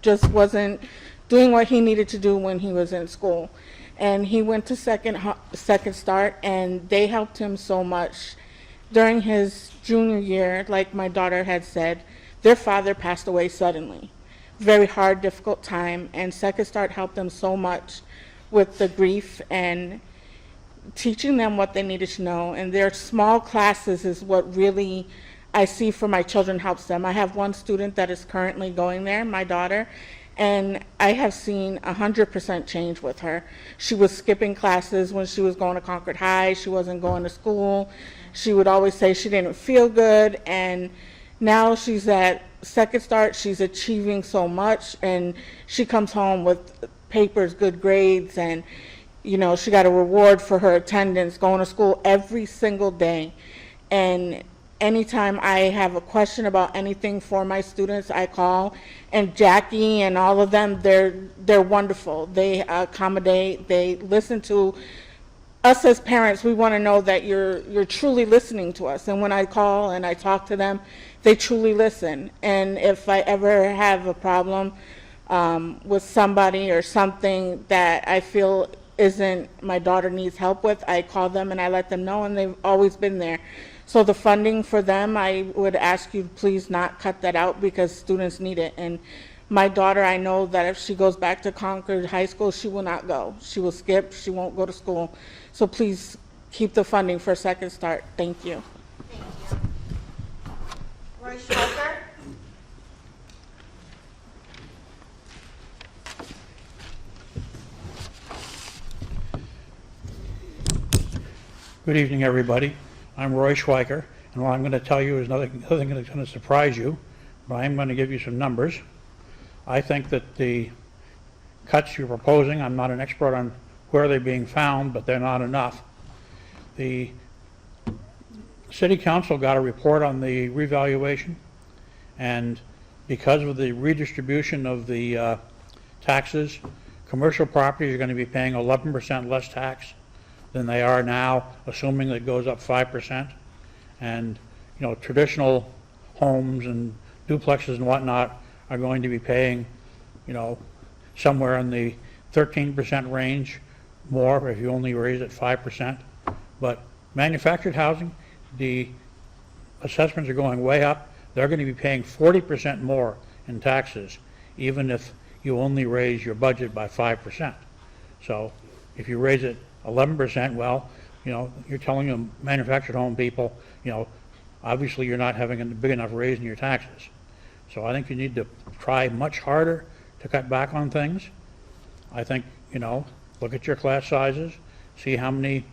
just wasn't doing what he needed to do when he was in school. And he went to Second Start, and they helped him so much. During his junior year, like my daughter had said, their father passed away suddenly. Very hard, difficult time, and Second Start helped them so much with the grief and teaching them what they needed to know. And their small classes is what really I see for my children helps them. I have one student that is currently going there, my daughter, and I have seen 100% change with her. She was skipping classes when she was going to Concord High. She wasn't going to school. She would always say she didn't feel good, and now she's at Second Start. She's achieving so much, and she comes home with papers, good grades, and you know, she got a reward for her attendance, going to school every single day. And anytime I have a question about anything for my students, I call, and Jackie and all of them, they're wonderful. They accommodate, they listen to us as parents. We want to know that you're truly listening to us. And when I call and I talk to them, they truly listen. And if I ever have a problem with somebody or something that I feel isn't my daughter needs help with, I call them and I let them know, and they've always been there. So the funding for them, I would ask you to please not cut that out, because students need it. And my daughter, I know that if she goes back to Concord High School, she will not go. She will skip, she won't go to school. So please keep the funding for Second Start. Thank you. Thank you. Roy Schweiker? Good evening, everybody. I'm Roy Schweiker, and what I'm going to tell you is nothing that's going to surprise you, but I'm going to give you some numbers. I think that the cuts you're proposing, I'm not an expert on where they're being found, but they're not enough. The City Council got a report on the revaluation, and because of the redistribution of the taxes, commercial properties are going to be paying 11% less tax than they are now, assuming that it goes up 5%. And you know, traditional homes and duplexes and whatnot are going to be paying, you know, somewhere in the 13% range more if you only raise it 5%. But manufactured housing, the assessments are going way up. They're going to be paying 40% more in taxes, even if you only raise your budget by 5%. So if you raise it 11%, well, you know, you're telling the manufactured home people, you know, obviously you're not having a big enough raise in your taxes. So I think you need to try much harder to cut back on things. I think, you know, look at your class sizes, see how many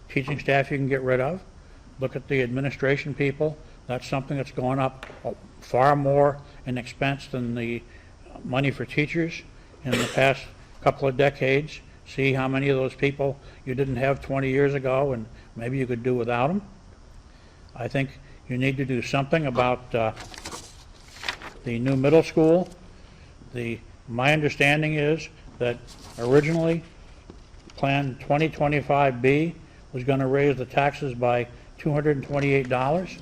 teaching staff you can get rid of. Look at the administration people. That's something that's going up far more in expense than the money for teachers in the past couple of decades. See how many of those people you didn't have 20 years ago, and maybe you could do without them. I think you need to do something about the new middle school. My understanding is that originally Plan 2025B was going to raise the taxes by $228.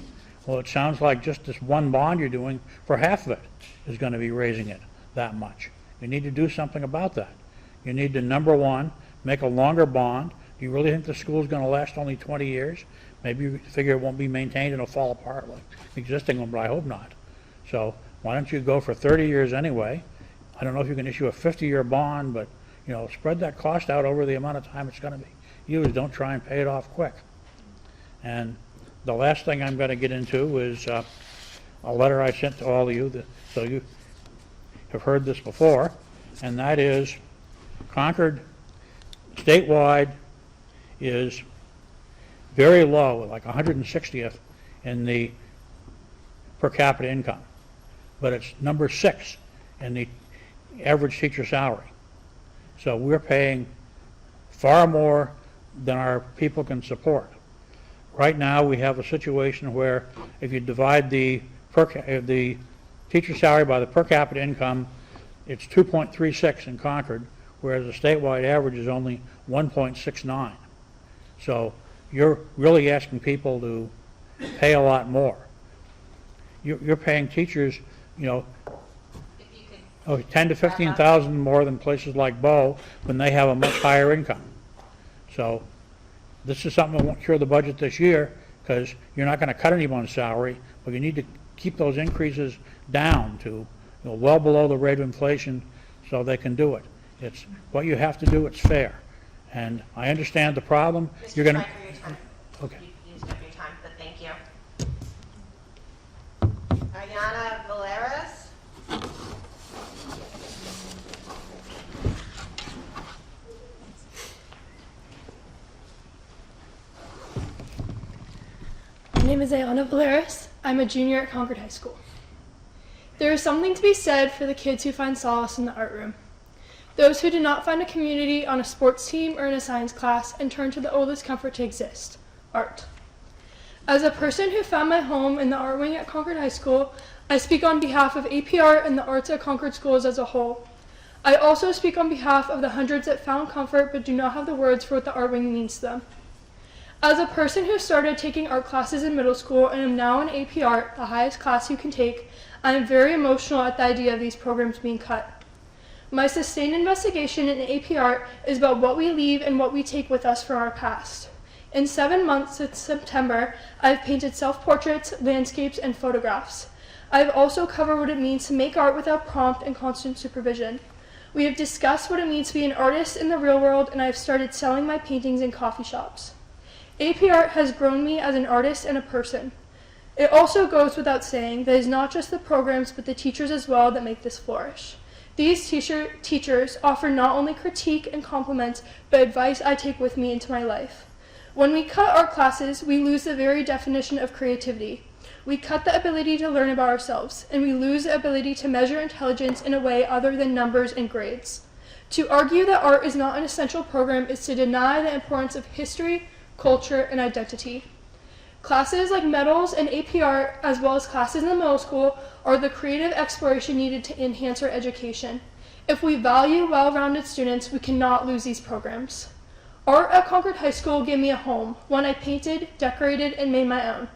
Well, it sounds like just this one bond you're doing for half of it is going to be raising it that much. You need to do something about that. You need to, number one, make a longer bond. Do you really think the school's going to last only 20 years? Maybe you figure it won't be maintained and it'll fall apart like the existing one, but I hope not. So why don't you go for 30 years anyway? I don't know if you can issue a 50-year bond, but you know, spread that cost out over the amount of time it's going to be used. Don't try and pay it off quick. And the last thing I'm going to get into is a letter I sent to all of you, so you have heard this before, and that is Concord statewide is very low, like 160th in the per capita income, but it's number 6 in the average teacher salary. So we're paying far more than our people can support. Right now we have a situation where if you divide the the teacher salary by the per capita income, it's 2.36 in Concord, whereas the statewide average is only 1.69. So you're really asking people to pay a lot more. You're paying teachers, you know, If you could, 10 to 15,000 more than places like Bow when they have a much higher income. So this is something that won't cure the budget this year because you're not going to cut anyone's salary, but you need to keep those increases down to, you know, well below the rate of inflation so they can do it. It's what you have to do, it's fair. And I understand the problem. Mr. You're going to, Schweiker, your time. okay. You used up your time, but thank you. Ayana Valeras. My name is Ayana Valeras. I'm a junior at Concord High School. There is something to be said for the kids who find solace in the art room. Those who do not find a community on a sports team or in a science class and turn to the oldest comfort to exist, art. As a person who found my home in the art wing at Concord High School, I speak on behalf of AP Art and the arts at Concord schools as a whole. I also speak on behalf of the hundreds that found comfort but do not have the words for what the art wing means to them. As a person who started taking art classes in middle school and am now in AP Art, the highest class you can take, I am very emotional at the idea of these programs being cut. My sustained investigation in AP Art is about what we leave and what we take with us from our past. In 7 months since September, I've painted self-portraits, landscapes, and photographs. I've also covered what it means to make art without prompt and constant supervision. We have discussed what it means to be an artist in the real world, and I've started selling my paintings in coffee shops. AP Art has grown me as an artist and a person. It also goes without saying that it's not just the programs but the teachers as well that make this flourish. These teachers offer not only critique and compliments, but advice I take with me into my life. When we cut art classes, we lose the very definition of creativity. We cut the ability to learn about ourselves, and we lose the ability to measure intelligence in a way other than numbers and grades. To argue that art is not an essential program is to deny the importance of history, culture, and identity. Classes like Metals and AP Art, as well as classes in the middle school, are the creative exploration needed to enhance our education. If we value well-rounded students, we cannot lose these programs. Art at Concord High School gave me a home, one I painted, decorated, and made my own.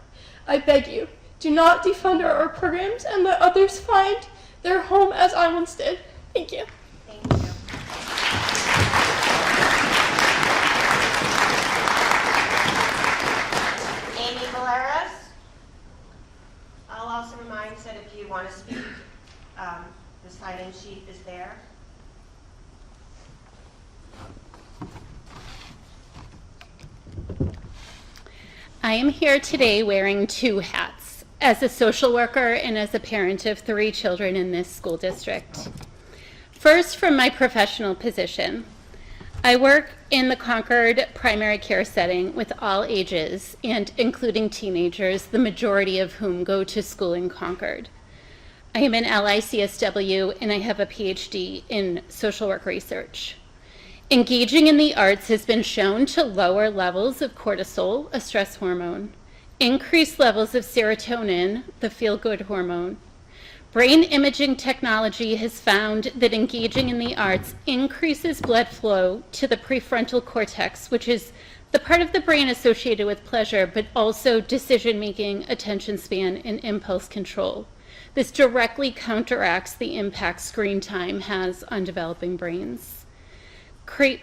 I beg you, do not defund our art programs and let others find their home as I once did. Thank you. Thank you. Amy Valeras. I'll also remind that if you want to speak, the sign-in sheet is there. I am here today wearing two hats, as a social worker and as a parent of 3 children in this school district. First, from my professional position, I work in the Concord primary care setting with all ages and including teenagers, the majority of whom go to school in Concord. I am an LICSW and I have a PhD in social work research. Engaging in the arts has been shown to lower levels of cortisol, a stress hormone, increase levels of serotonin, the feel-good hormone. Brain imaging technology has found that engaging in the arts increases blood flow to the prefrontal cortex, which is the part of the brain associated with pleasure, but also decision-making, attention span, and impulse control. This directly counteracts the impact screen time has on developing brains.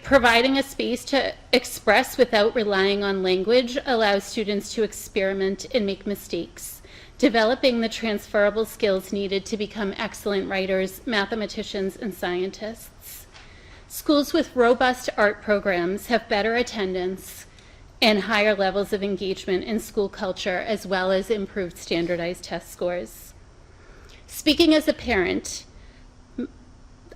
Providing a space to express without relying on language allows students to experiment and make mistakes, developing the transferable skills needed to become excellent writers, mathematicians, and scientists. Schools with robust art programs have better attendance and higher levels of engagement in school culture, as well as improved standardized test scores. Speaking as a parent,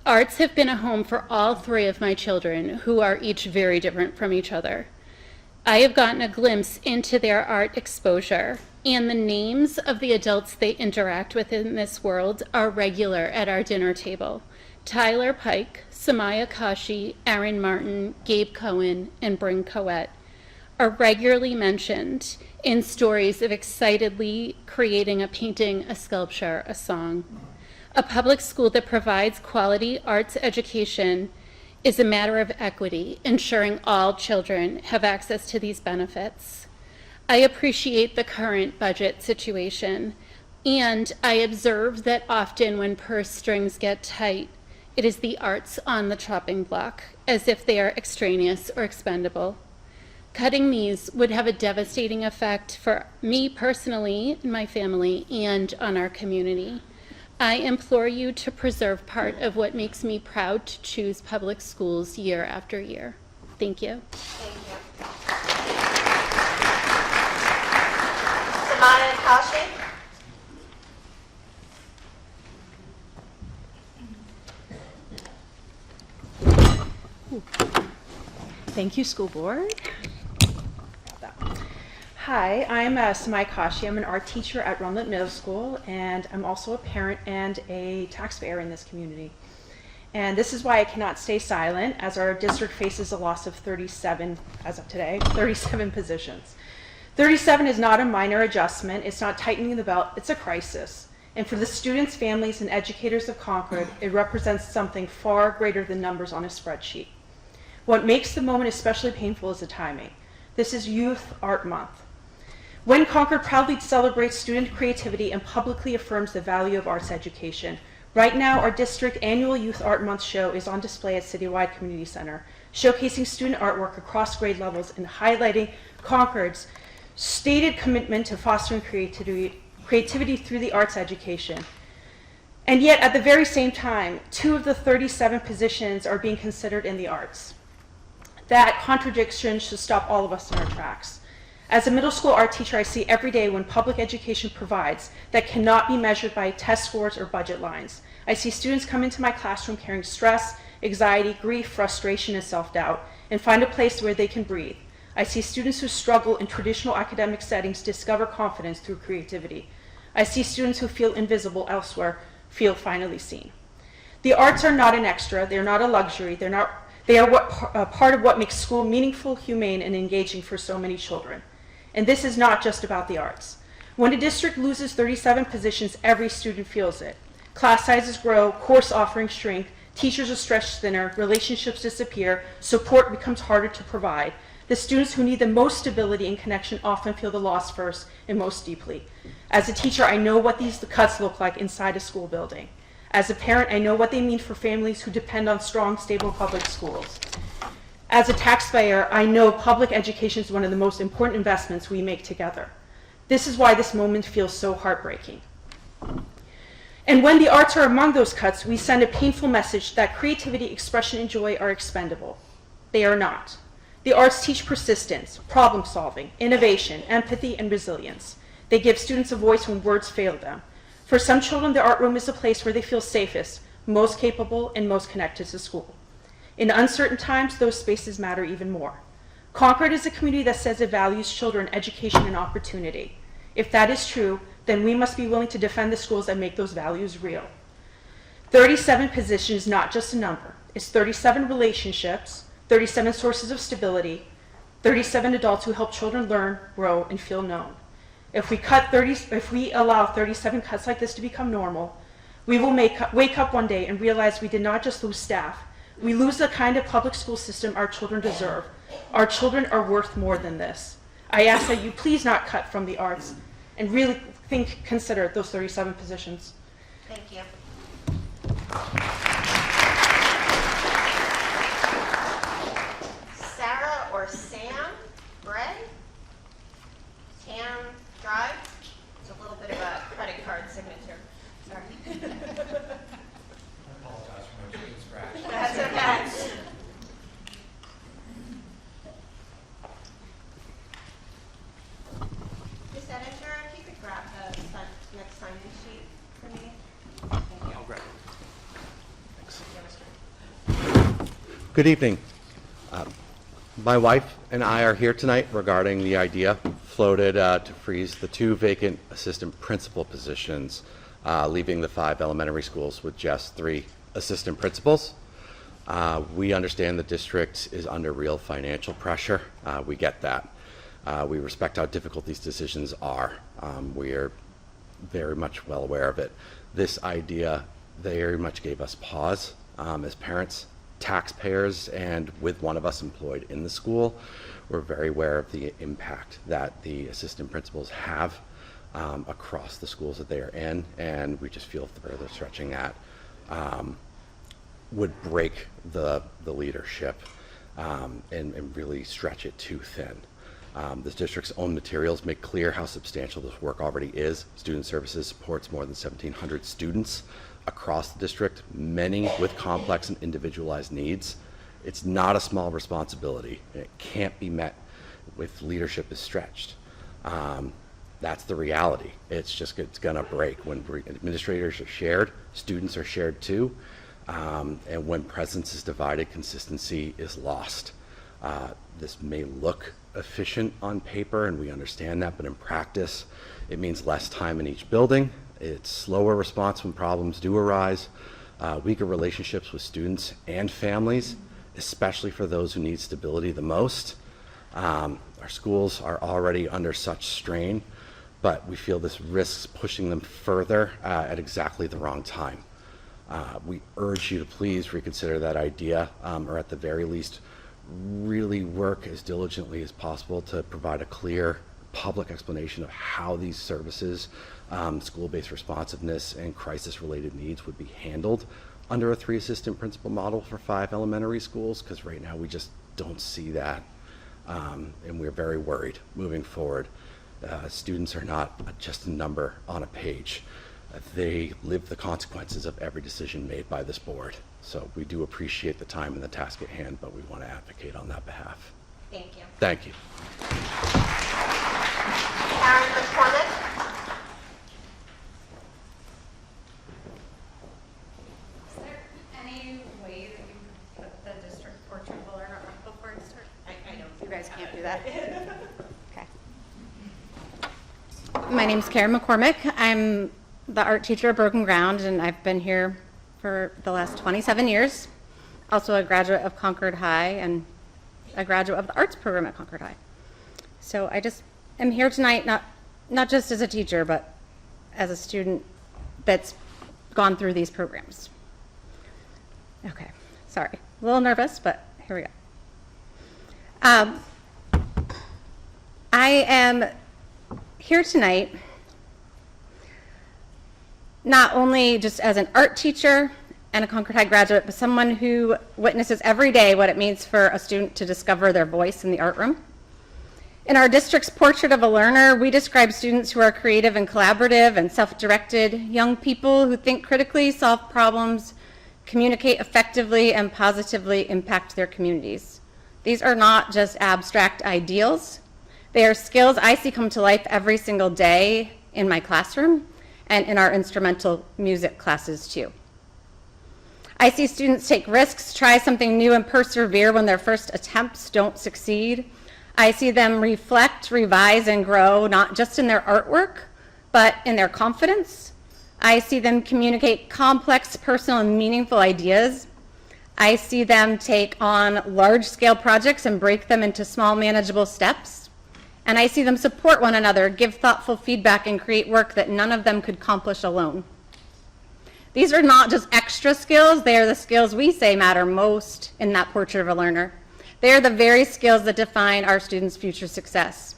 arts have been a home for all 3 of my children, who are each very different from each other. I have gotten a glimpse into their art exposure, and the names of the adults they interact with in this world are regular at our dinner table. Tyler Pike, Samaya Kashi, Aaron Martin, Gabe Cohen, and Bryn Coet are regularly mentioned in stories of excitedly creating a painting, a sculpture, a song. A public school that provides quality arts education is a matter of equity, ensuring all children have access to these benefits. I appreciate the current budget situation, and I observe that often when purse strings get tight, it is the arts on the chopping block, as if they are extraneous or expendable. Cutting these would have a devastating effect for me personally and my family and on our community. I implore you to preserve part of what makes me proud to choose public schools year after year. Thank you. Thank you. Samana Kashi? Thank you, school board. Hi, I'm Samai Kashi. I'm an art teacher at Runlet Middle School, and I'm also a parent and a taxpayer in this community. And this is why I cannot stay silent, as our district faces a loss of 37, as of today, 37 positions. 37 is not a minor adjustment. It's not tightening the belt. It's a crisis. And for the students, families, and educators of Concord, it represents something far greater than numbers on a spreadsheet. What makes the moment especially painful is the timing. This is Youth Art Month, when Concord proudly celebrates student creativity and publicly affirms the value of arts education. Right now, our district annual Youth Art Month show is on display at Citywide Community Center, showcasing student artwork across grade levels and highlighting Concord's stated commitment to fostering creativity through the arts education. And yet, at the very same time, 2 of the 37 positions are being considered in the arts. That contradiction should stop all of us in our tracks. As a middle school art teacher, I see every day when public education provides that cannot be measured by test scores or budget lines. I see students come into my classroom carrying stress, anxiety, grief, frustration, and self-doubt, and find a place where they can breathe. I see students who struggle in traditional academic settings discover confidence through creativity. I see students who feel invisible elsewhere feel finally seen. The arts are not an extra, they're not a luxury, they are part of what makes school meaningful, humane, and engaging for so many children. And this is not just about the arts. When a district loses 37 positions, every student feels it. Class sizes grow, course offerings shrink, teachers are stretched thinner, relationships disappear, support becomes harder to provide. The students who need the most stability and connection often feel the loss first and most deeply. As a teacher, I know what these cuts look like inside a school building. As a parent, I know what they mean for families who depend on strong, stable public schools. As a taxpayer, I know public education is one of the most important investments we make together. This is why this moment feels so heartbreaking. And when the arts are among those cuts, we send a painful message that creativity, expression, and joy are expendable. They are not. The arts teach persistence, problem solving, innovation, empathy, and resilience. They give students a voice when words fail them. For some children, the art room is a place where they feel safest, most capable, and most connected to school. In uncertain times, those spaces matter even more. Concord is a community that says it values children, education, and opportunity. If that is true, then we must be willing to defend the schools that make those values real. 37 positions is not just a number. It's 37 relationships, 37 sources of stability, 37 adults who help children learn, grow, and feel known. If we allow 37 cuts like this to become normal, we will wake up one day and realize we did not just lose staff, we lose the kind of public school system our children deserve. Our children are worth more than this. I ask that you please not cut from the arts and really consider those 37 positions. Thank you. Sarah or Sam Bray? Tam Drive? It's a little bit of a credit card signature. Sorry. That's okay. Ms. Editor, if you could grab the next sign-in sheet for me. I'll grab it. Good evening. My wife and I are here tonight regarding the idea floated to freeze the 2 vacant assistant principal positions, leaving the 5 elementary schools with just 3 assistant principals. We understand the district is under real financial pressure. We get that. We respect how difficult these decisions are. We are very much well aware of it. This idea very much gave us pause as parents, taxpayers, and with one of us employed in the school. We're very aware of the impact that the assistant principals have across the schools that they are in, and we just feel further stretching that would break the leadership and really stretch it too thin. The district's own materials make clear how substantial this work already is. Student Services supports more than 1,700 students across the district, many with complex and individualized needs. It's not a small responsibility, and it can't be met if leadership is stretched. That's the reality. It's gonna break. When administrators are shared, students are shared too, and when presence is divided, consistency is lost. This may look efficient on paper, and we understand that, but in practice, it means less time in each building. It's slower response when problems do arise, weaker relationships with students and families, especially for those who need stability the most. Our schools are already under such strain, but we feel this risks pushing them further at exactly the wrong time. We urge you to please reconsider that idea, or at the very least, really work as diligently as possible to provide a clear public explanation of how these services, school-based responsiveness and crisis-related needs would be handled under a 3 assistant principal model for 5 elementary schools, because right now we just don't see that, and we're very worried moving forward. Students are not just a number on a page. They live the consequences of every decision made by this board. So we do appreciate the time and the task at hand, but we want to advocate on that behalf. Thank you. Thank you. Karen McCormick. Is there any way that you could put the district portrait learner up before it starts? I don't. You guys can't do that. Okay. My name's Karen McCormick. I'm the art teacher at Broken Ground, and I've been here for the last 27 years. Also a graduate of Concord High and a graduate of the arts program at Concord High. So I just am here tonight, not just as a teacher, but as a student that's gone through these programs. Okay, sorry, a little nervous, but here we go. I am here tonight not only just as an art teacher and a Concord High graduate, but someone who witnesses every day what it means for a student to discover their voice in the art room. In our district's Portrait of a Learner, we describe students who are creative and collaborative and self-directed, young people who think critically, solve problems, communicate effectively, and positively impact their communities. These are not just abstract ideals. They are skills I see come to life every single day in my classroom and in our instrumental music classes too. I see students take risks, try something new, and persevere when their first attempts don't succeed. I see them reflect, revise, and grow, not just in their artwork, but in their confidence. I see them communicate complex, personal, and meaningful ideas. I see them take on large-scale projects and break them into small, manageable steps. And I see them support one another, give thoughtful feedback, and create work that none of them could accomplish alone. These are not just extra skills, they are the skills we say matter most in that Portrait of a Learner. They are the very skills that define our students' future success.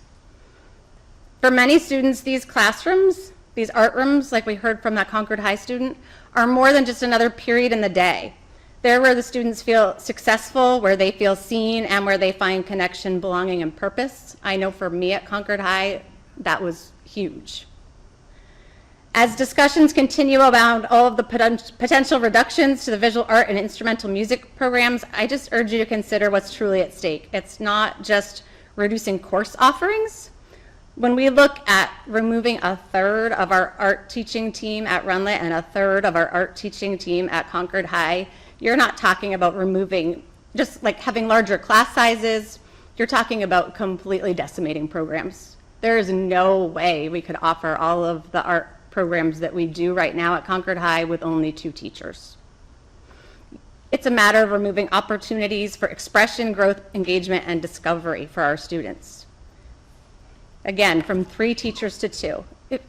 For many students, these classrooms, these art rooms, like we heard from that Concord High student, are more than just another period in the day. They're where the students feel successful, where they feel seen, and where they find connection, belonging, and purpose. I know for me at Concord High, that was huge. As discussions continue around all of the potential reductions to the visual art and instrumental music programs, I just urge you to consider what's truly at stake. It's not just reducing course offerings. When we look at removing a third of our art teaching team at Runlet and a third of our art teaching team at Concord High, you're not talking about removing, just like having larger class sizes, you're talking about completely decimating programs. There is no way we could offer all of the art programs that we do right now at Concord High with only 2 teachers. It's a matter of removing opportunities for expression, growth, engagement, and discovery for our students. Again, from 3 teachers to 2.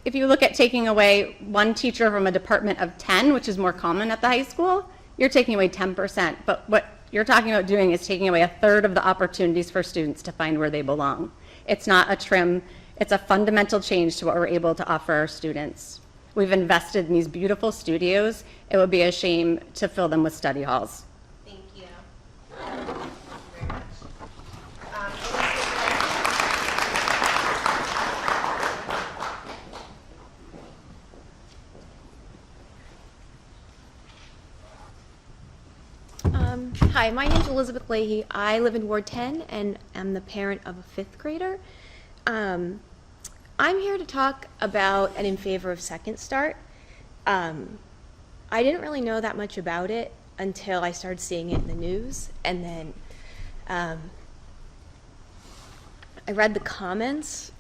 If you look at taking away 1 teacher from a department of 10, which is more common at the high school, you're taking away 10%. But what you're talking about doing is taking away 1/3 of the opportunities for students to find where they belong. It's not a trim, it's a fundamental change to what we're able to offer our students. We've invested in these beautiful studios. It would be a shame to fill them with study halls. Thank you. Thank you very much. Hi, my name's Elizabeth Leahy. I live in Ward 10 and am the parent of a 5th grader. I'm here to talk about and in favor of Second Start. I didn't really know that much about it until I started seeing it in the news, and then I read the comments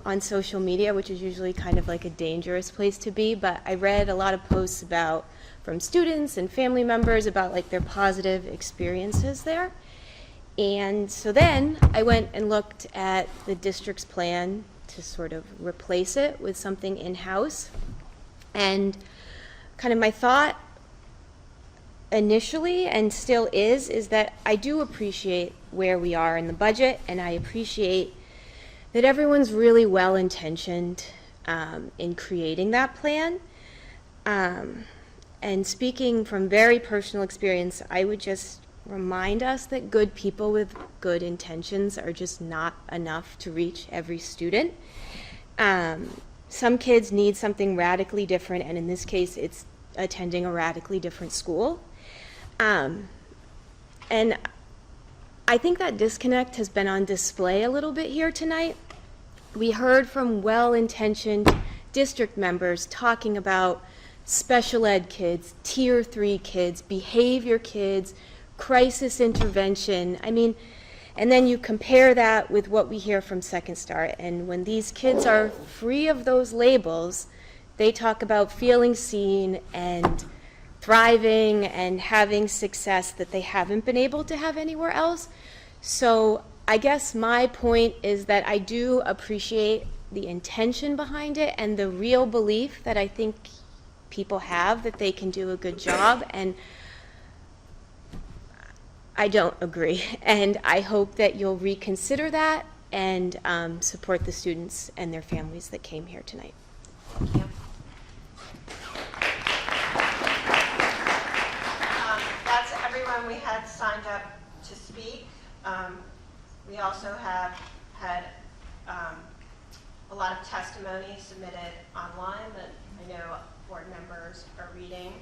on social media, which is usually kind of like a dangerous place to be, but I read a lot of posts from students and family members about like their positive experiences there. And so then I went and looked at the district's plan to sort of replace it with something in-house. And kind of my thought initially, and still is that I do appreciate where we are in the budget, and I appreciate that everyone's really well-intentioned in creating that plan. And speaking from very personal experience, I would just remind us that good people with good intentions are just not enough to reach every student. Some kids need something radically different, and in this case, it's attending a radically different school. And I think that disconnect has been on display a little bit here tonight. We heard from well-intentioned district members talking about special ed kids, tier 3 kids, behavior kids, crisis intervention. I mean, and then you compare that with what we hear from Second Start, and when these kids are free of those labels, they talk about feeling seen and thriving and having success that they haven't been able to have anywhere else. So I guess my point is that I do appreciate the intention behind it and the real belief that I think people have that they can do a good job, and I don't agree. And I hope that you'll reconsider that and support the students and their families that came here tonight. Thank you. That's everyone we had signed up to speak. We also have had a lot of testimony submitted online that I know board members are reading.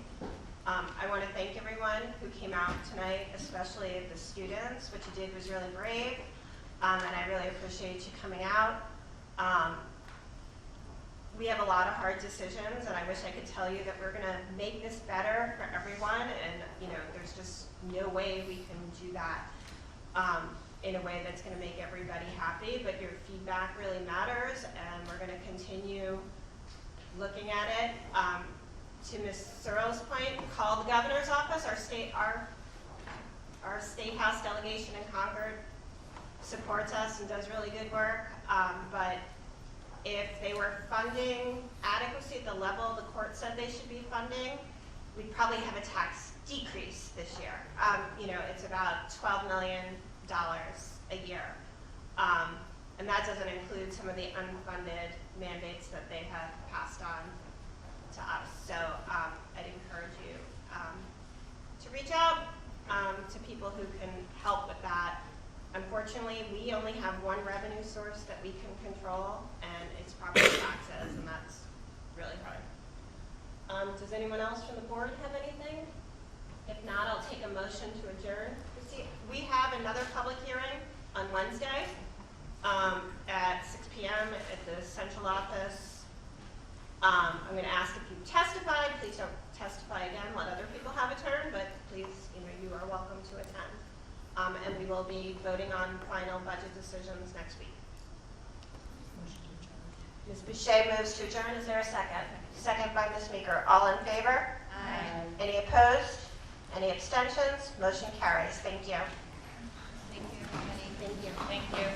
I want to thank everyone who came out tonight, especially the students. What you did was really brave, and I really appreciate you coming out. We have a lot of hard decisions, and I wish I could tell you that we're going to make this better for everyone, and there's just no way we can do that in a way that's going to make everybody happy, but your feedback really matters, and we're going to continue looking at it. To Ms. Searle's point, call the governor's office. Our state house delegation in Concord supports us and does really good work. But if they were funding adequacy at the level the court said they should be funding, we'd probably have a tax decrease this year. It's about $12 million a year. And that doesn't include some of the unfunded mandates that they have passed on to us. So I'd encourage you to reach out to people who can help with that. Unfortunately, we only have one revenue source that we can control, and it's property taxes, and that's really hard. Does anyone else from the board have anything? If not, I'll take a motion to adjourn. We have another public hearing on Wednesday at 6 p.m. at the central office. I'm going to ask if you testified. Please don't testify again. Let other people have a turn, but please, you are welcome to attend. And we will be voting on final budget decisions next week. Ms. Boucher moves to adjourn. Is there a second? Second by Ms. Meeker. All in favor? Aye. Any opposed? Any abstentions? Motion carries. Thank you. Thank you, everybody. Thank you. Thank you.